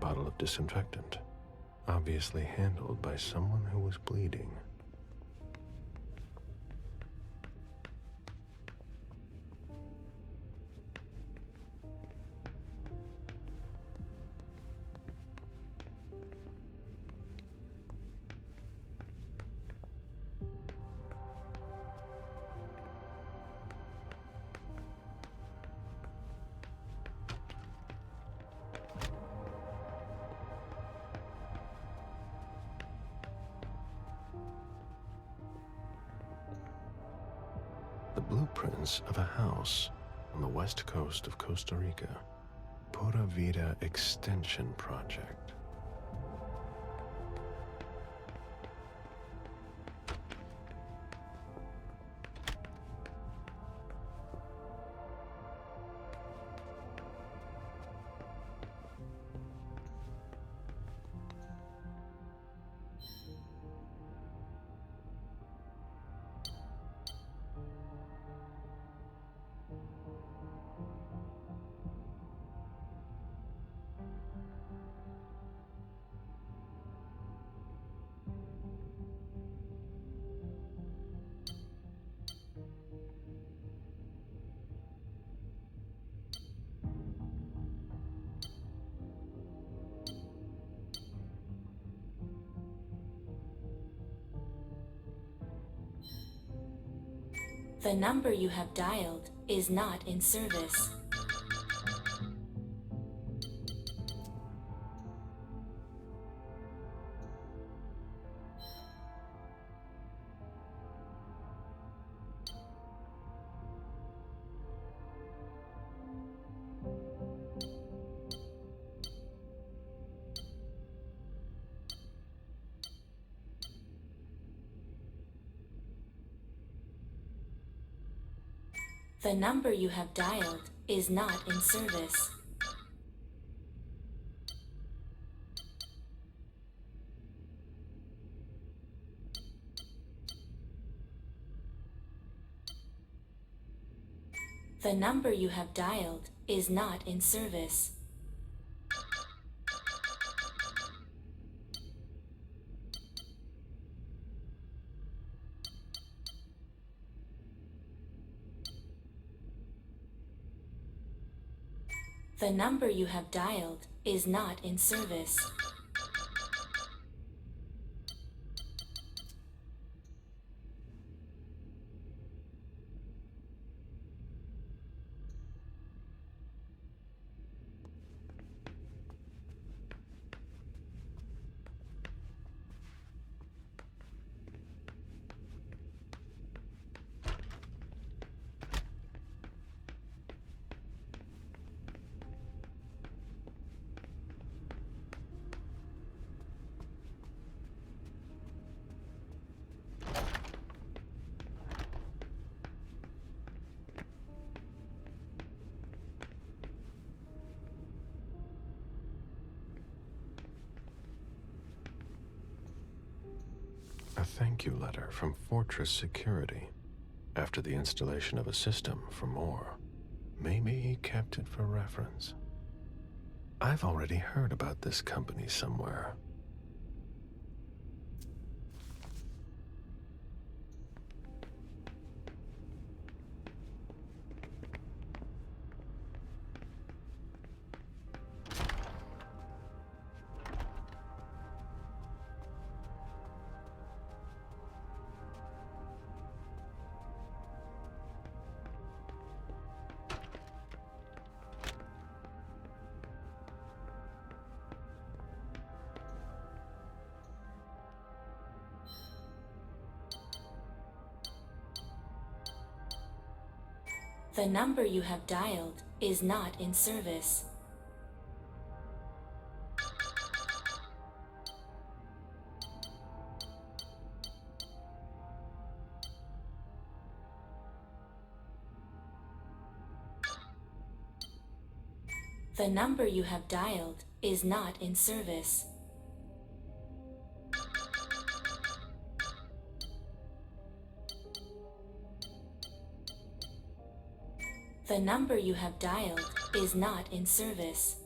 Bottle of disinfectant, obviously handled by someone who was bleeding. The blueprints of a house on the west coast of Costa Rica. Pura Vida Extension Project. The number you have dialed is not in service. The number you have dialed is not in service. The number you have dialed is not in service. The number you have dialed is not in service. A thank you letter from Fortress Security after the installation of a system for more. Maybe he kept it for reference. I've already heard about this company somewhere. The number you have dialed is not in service. The number you have dialed is not in service. The number you have dialed is not in service.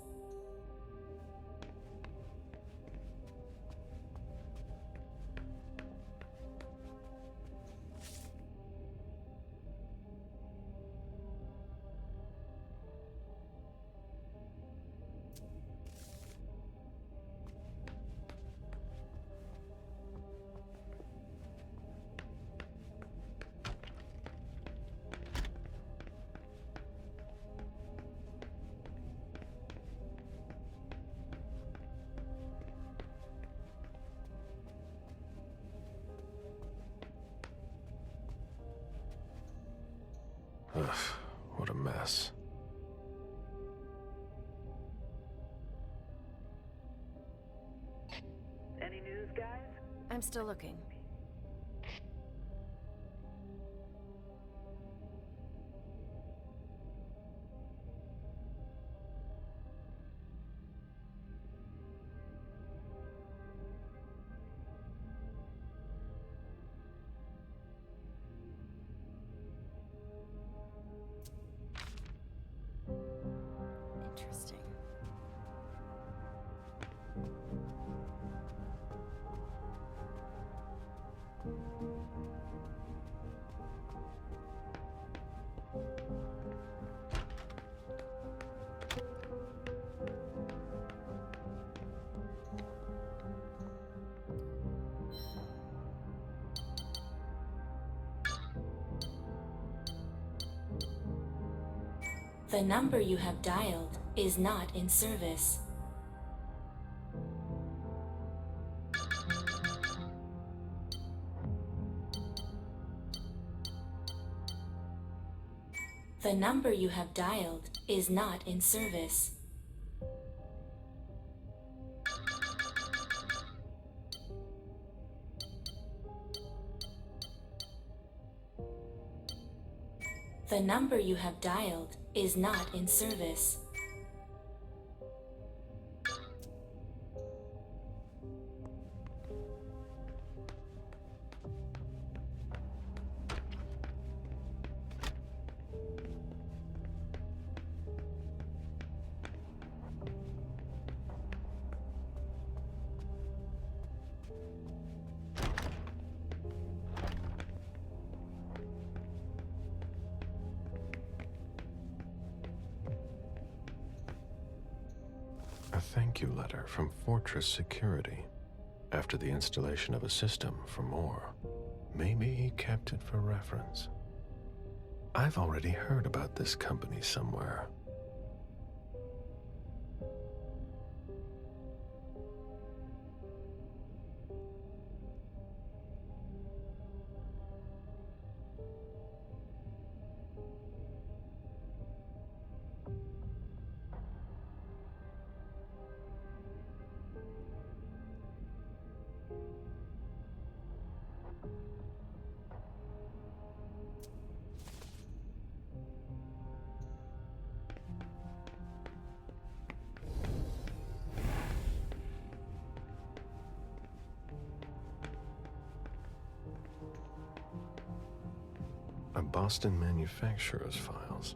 Ugh, what a mess. Any news, guys? I'm still looking. Interesting. The number you have dialed is not in service. The number you have dialed is not in service. The number you have dialed is not in service. A thank you letter from Fortress Security. After the installation of a system for more. Maybe he kept it for reference. I've already heard about this company somewhere. A Boston manufacturer's files.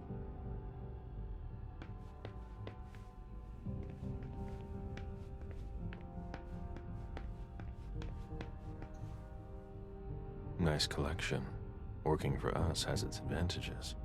Nice collection. Working for us has its advantages.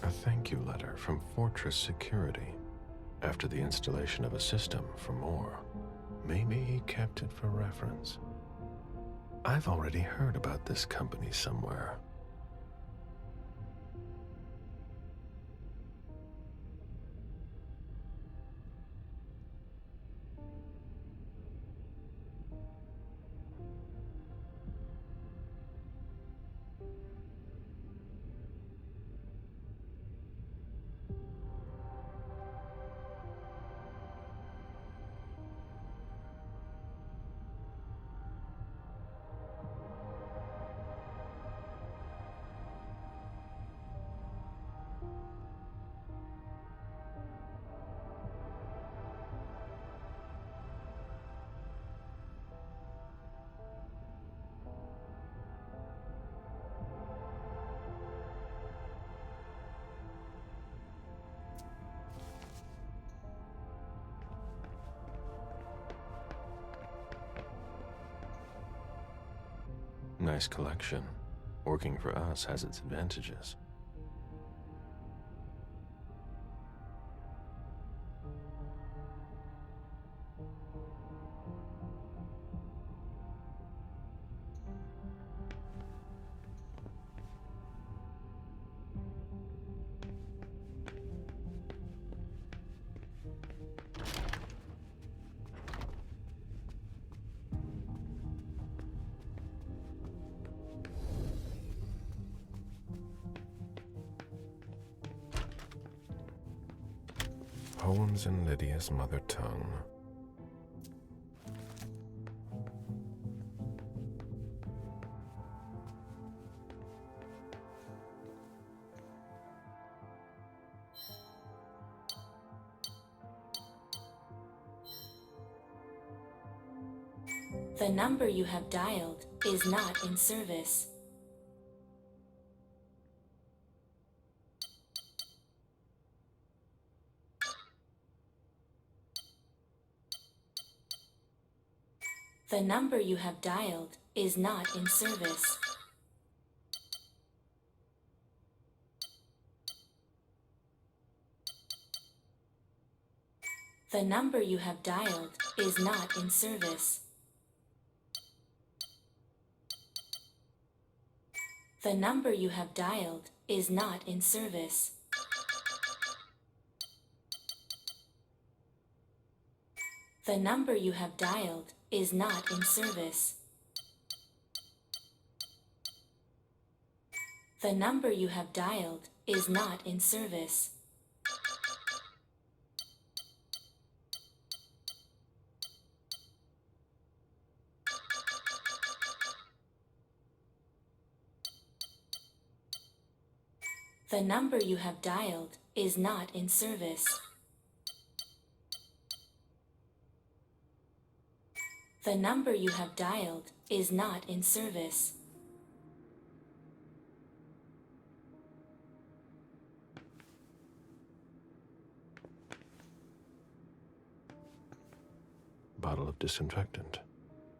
A thank you letter from Fortress Security. After the installation of a system for more. Maybe he kept it for reference. I've already heard about this company somewhere. nice collection. Working for us has its advantages. Poems in Lydia's mother tongue. The number you have dialed is not in service. The number you have dialed is not in service. The number you have dialed is not in service. The number you have dialed is not in service. The number you have dialed is not in service. The number you have dialed is not in service. The number you have dialed is not in service. The number you have dialed is not in service. Bottle of disinfectant,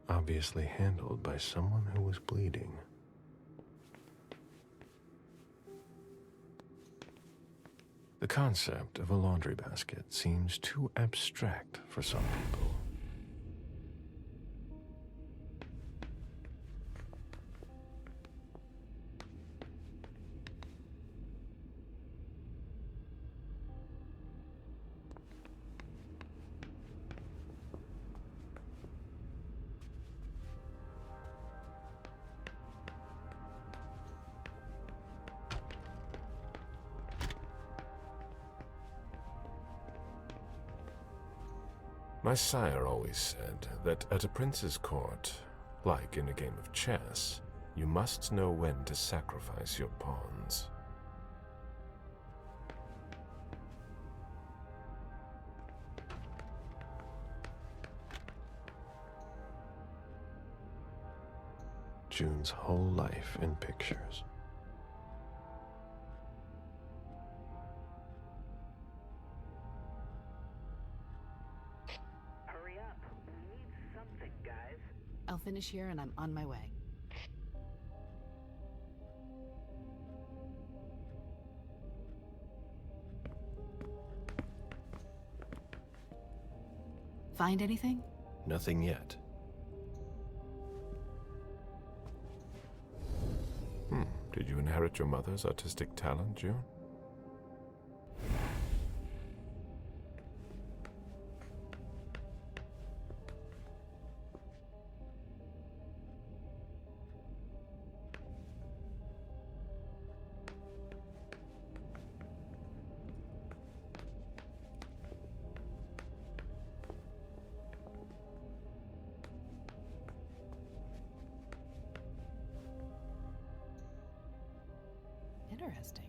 obviously handled by someone who was bleeding. The concept of a laundry basket seems too abstract for some people. My sire always said that at a prince's court, like in a game of chess, you must know when to sacrifice your pawns. June's whole life in pictures. I'll finish here and I'm on my way. Find anything? Nothing yet. Did you inherit your mother's artistic talent, June? Interesting.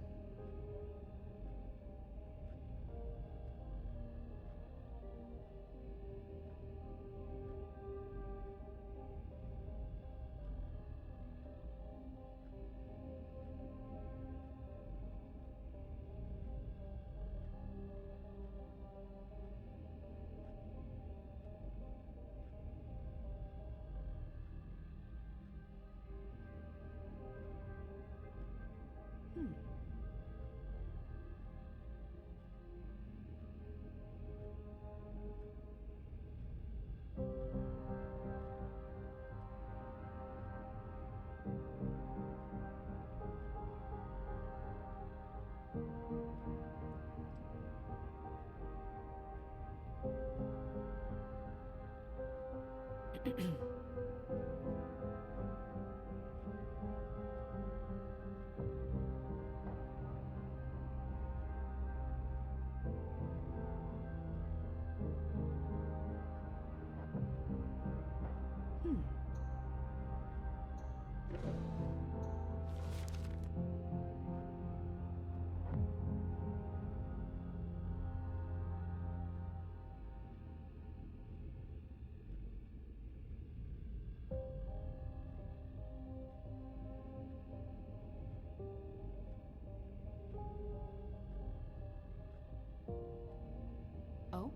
Oh?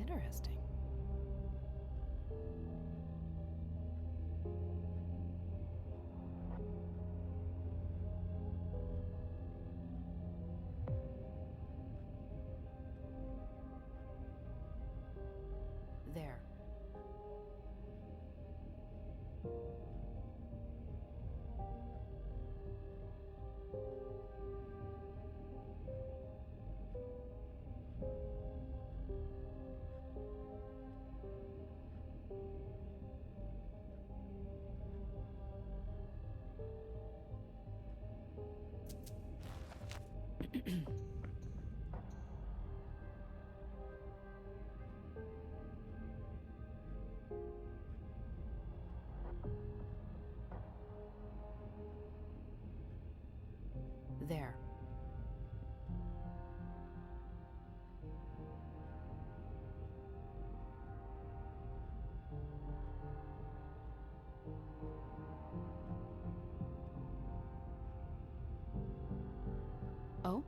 Interesting. There. There. Oh?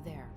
There.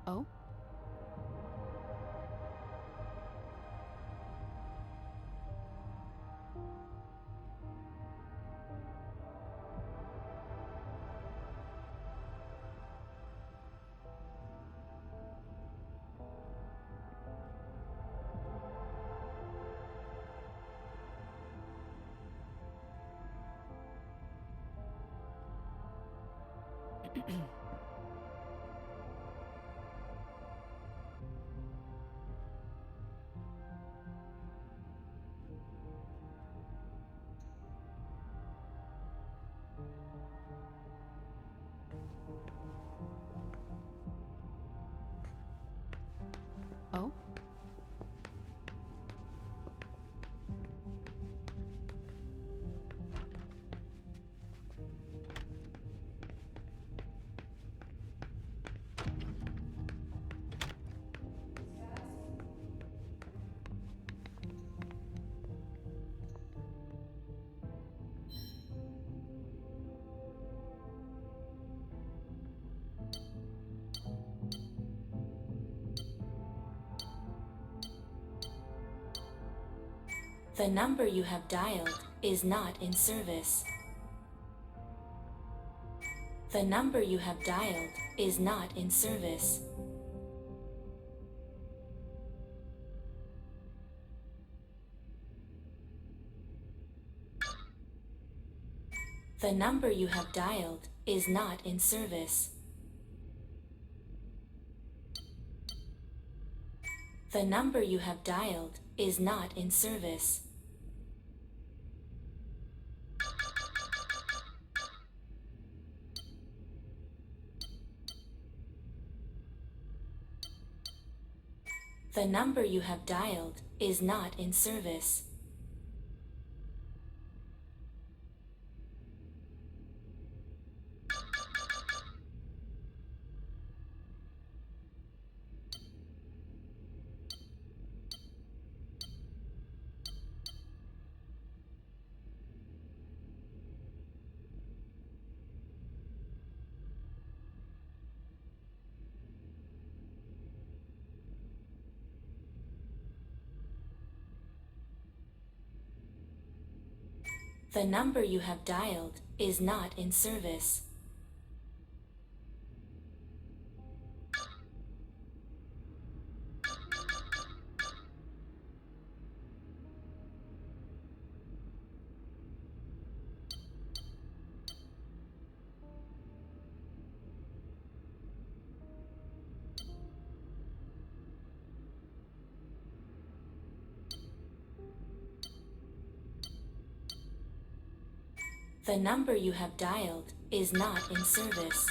Oh? Oh? The number you have dialed is not in service. The number you have dialed is not in service. The number you have dialed is not in service. The number you have dialed is not in service. The number you have dialed is not in service. The number you have dialed is not in service. The number you have dialed is not in service.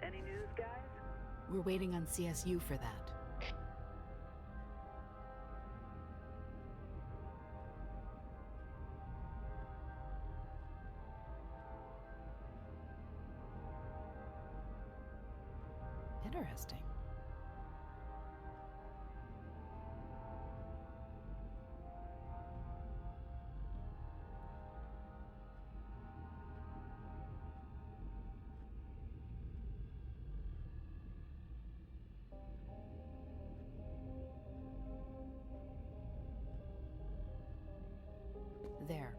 Any news, guys? We're waiting on CSU for that. Interesting. There.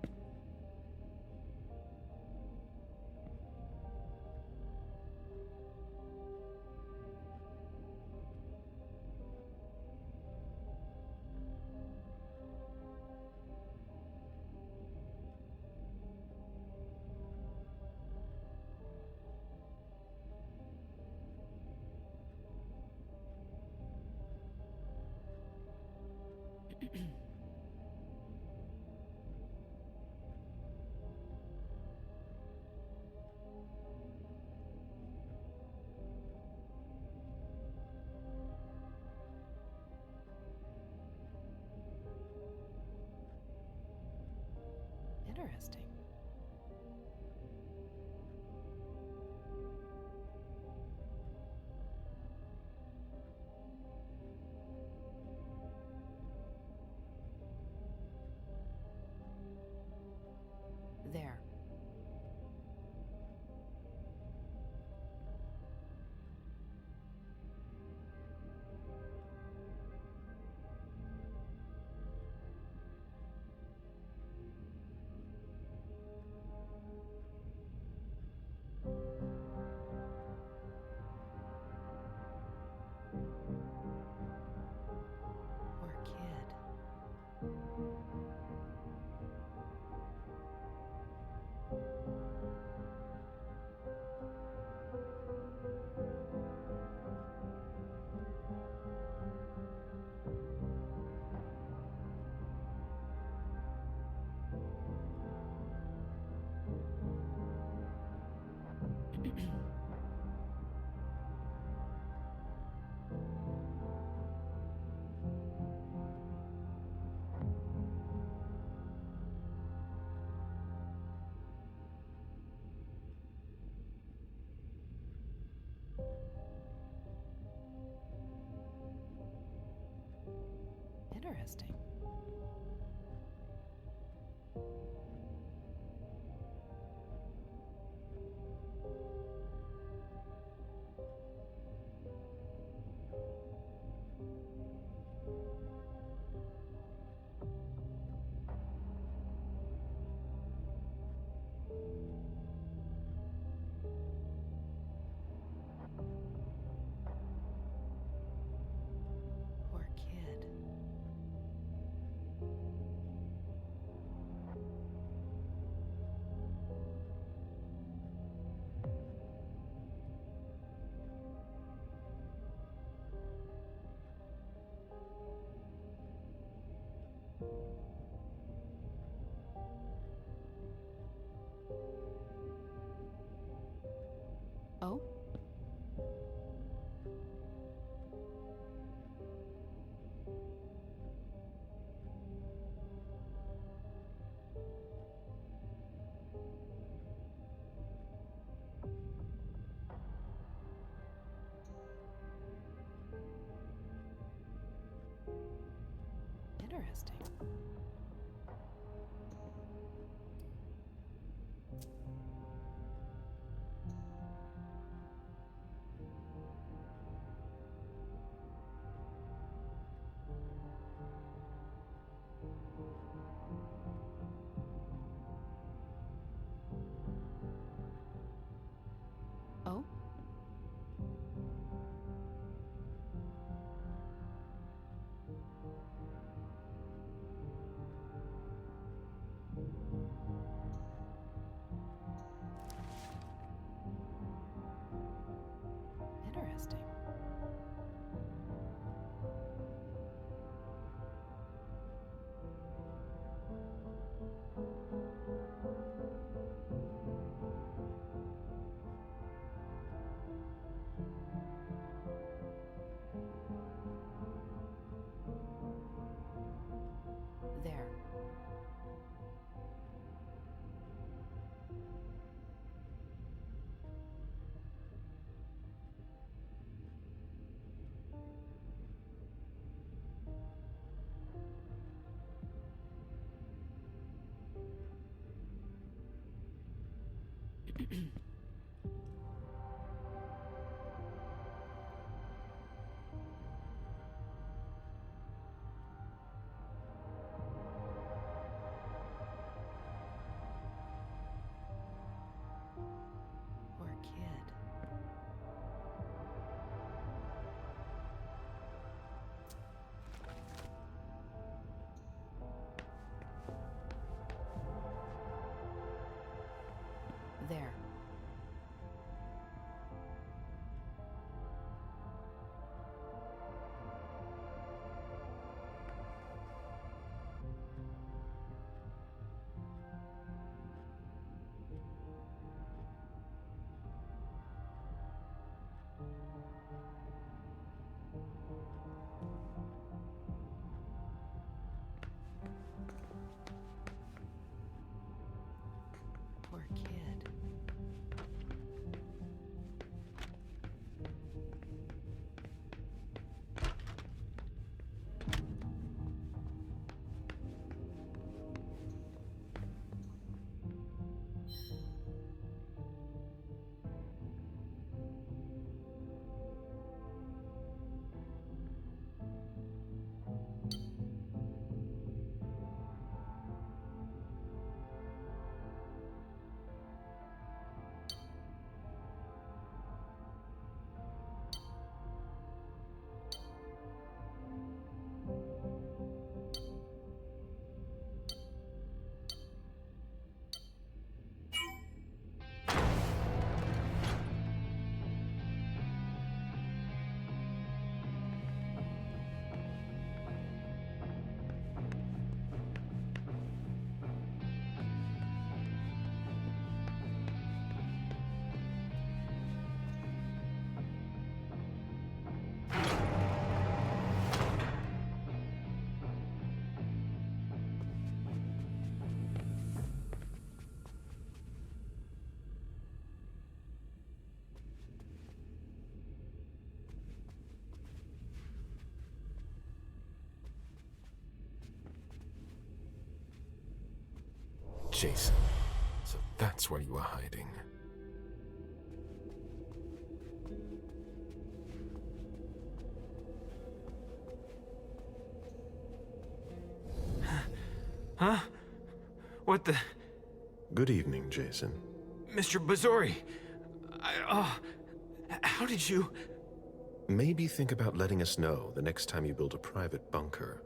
Interesting. There. Poor kid. Interesting. Poor kid. There. Poor kid. Jason, so that's where you are hiding. Huh? What the... Good evening, Jason. Mr. Bazzori! How did you... Maybe think about letting us know the next time you build a private bunker.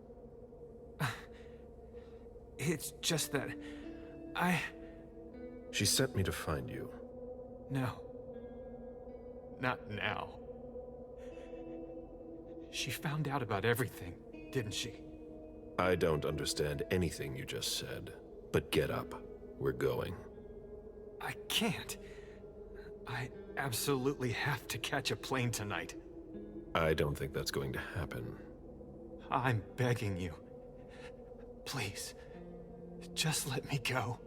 It's just that... She sent me to find you. No. Not now. She found out about everything, didn't she? I don't understand anything you just said, but get up. We're going. I can't. I absolutely have to catch a plane tonight. I don't think that's going to happen. I'm begging you. Please, just let me go.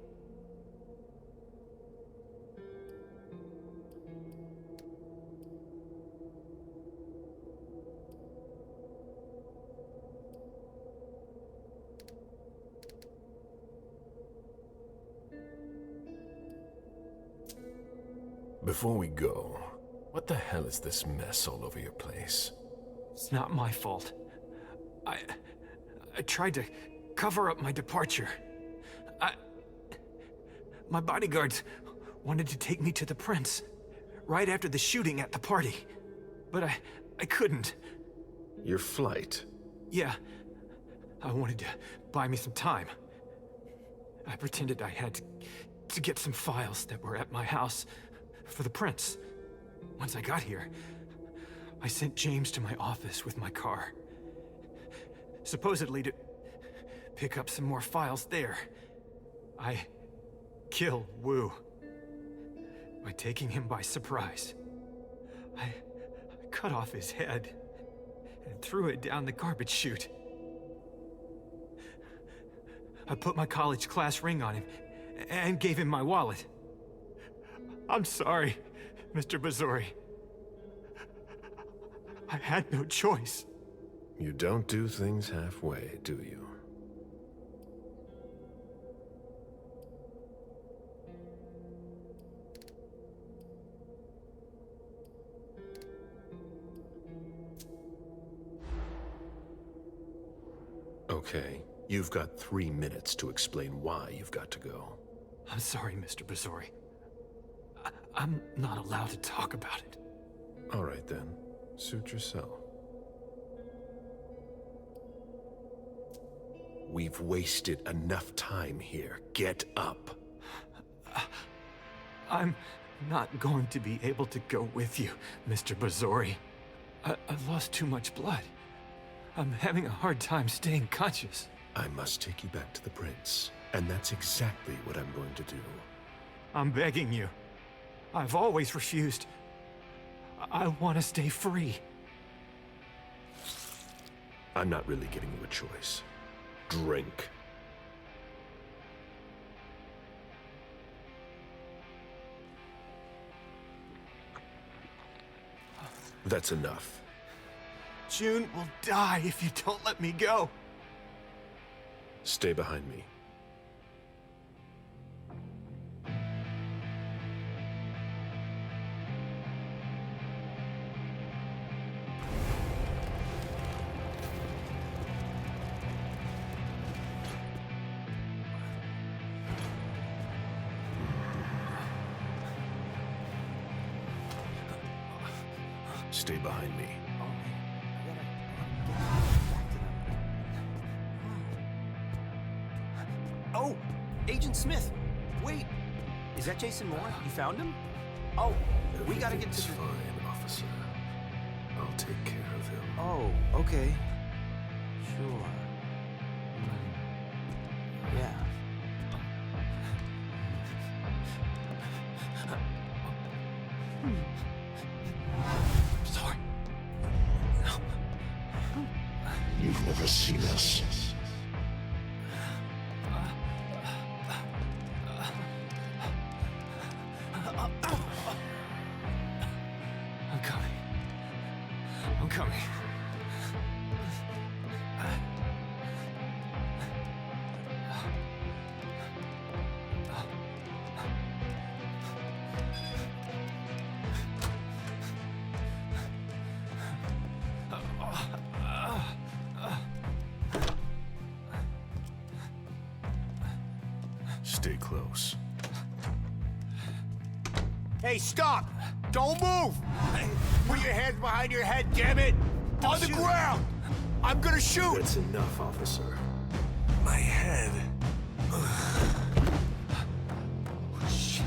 Before we go, what the hell is this mess all over your place? It's not my fault. I tried to cover up my departure. My bodyguards wanted to take me to the prince right after the shooting at the party. But I couldn't. Your flight? Yeah. I wanted to buy me some time. I pretended I had to get some files that were at my house for the prince. Once I got here, I sent James to my office with my car. Supposedly to pick up some more files there. I kill Wu by taking him by surprise. I cut off his head and threw it down the garbage chute. I put my college class ring on him and gave him my wallet. I'm sorry, Mr. Bazzori. I had no choice. You don't do things halfway, do you? Okay, you've got 3 minutes to explain why you've got to go. I'm sorry, Mr. Bazori. I'm not allowed to talk about it. All right then, suit yourself. We've wasted enough time here. Get up. I'm not going to be able to go with you, Mr. Bazori. I've lost too much blood. I'm having a hard time staying conscious. I must take you back to the prince, and that's exactly what I'm going to do. I'm begging you. I've always refused. I want to stay free. I'm not really giving you a choice. Drink. That's enough. June will die if you don't let me go. Stay behind me. Stay behind me. Oh, Agent Smith. Wait. Is that Jason Moore? You found him? Oh, we gotta get to the... Fine, officer. I'll take care of him. Oh, okay. Sure. Yeah. Sorry. You've never seen us. I'm coming. I'm coming. Stay close. Hey, stop! Don't move! Put your hands behind your head, damn it! On the ground! I'm gonna shoot! That's enough, officer. My head. Shit.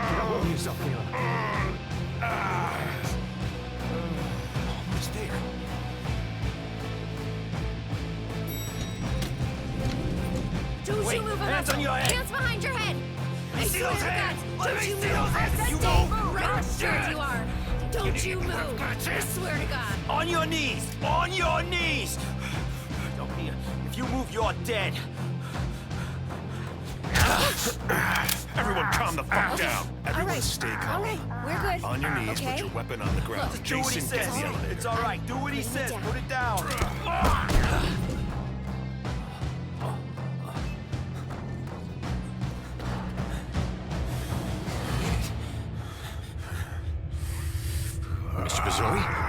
Get up on yourself, Leon. Almost there. Don't you move, hands on your head. Hands behind your head! I see swear those to hands. God, Let don't me you see move! those hands. I You stay move. right where you are! Don't you move! I swear to God! On your knees! On your knees! Don't be. If you move, you're dead. Everyone calm the fuck down. Everyone right. stay calm. All right, we're good. On your knees, okay? put your weapon on the ground. Do what he Jason, get says. the elevator. It's all right. Do what he Put me says. down. Put it down. Mr. Bazori?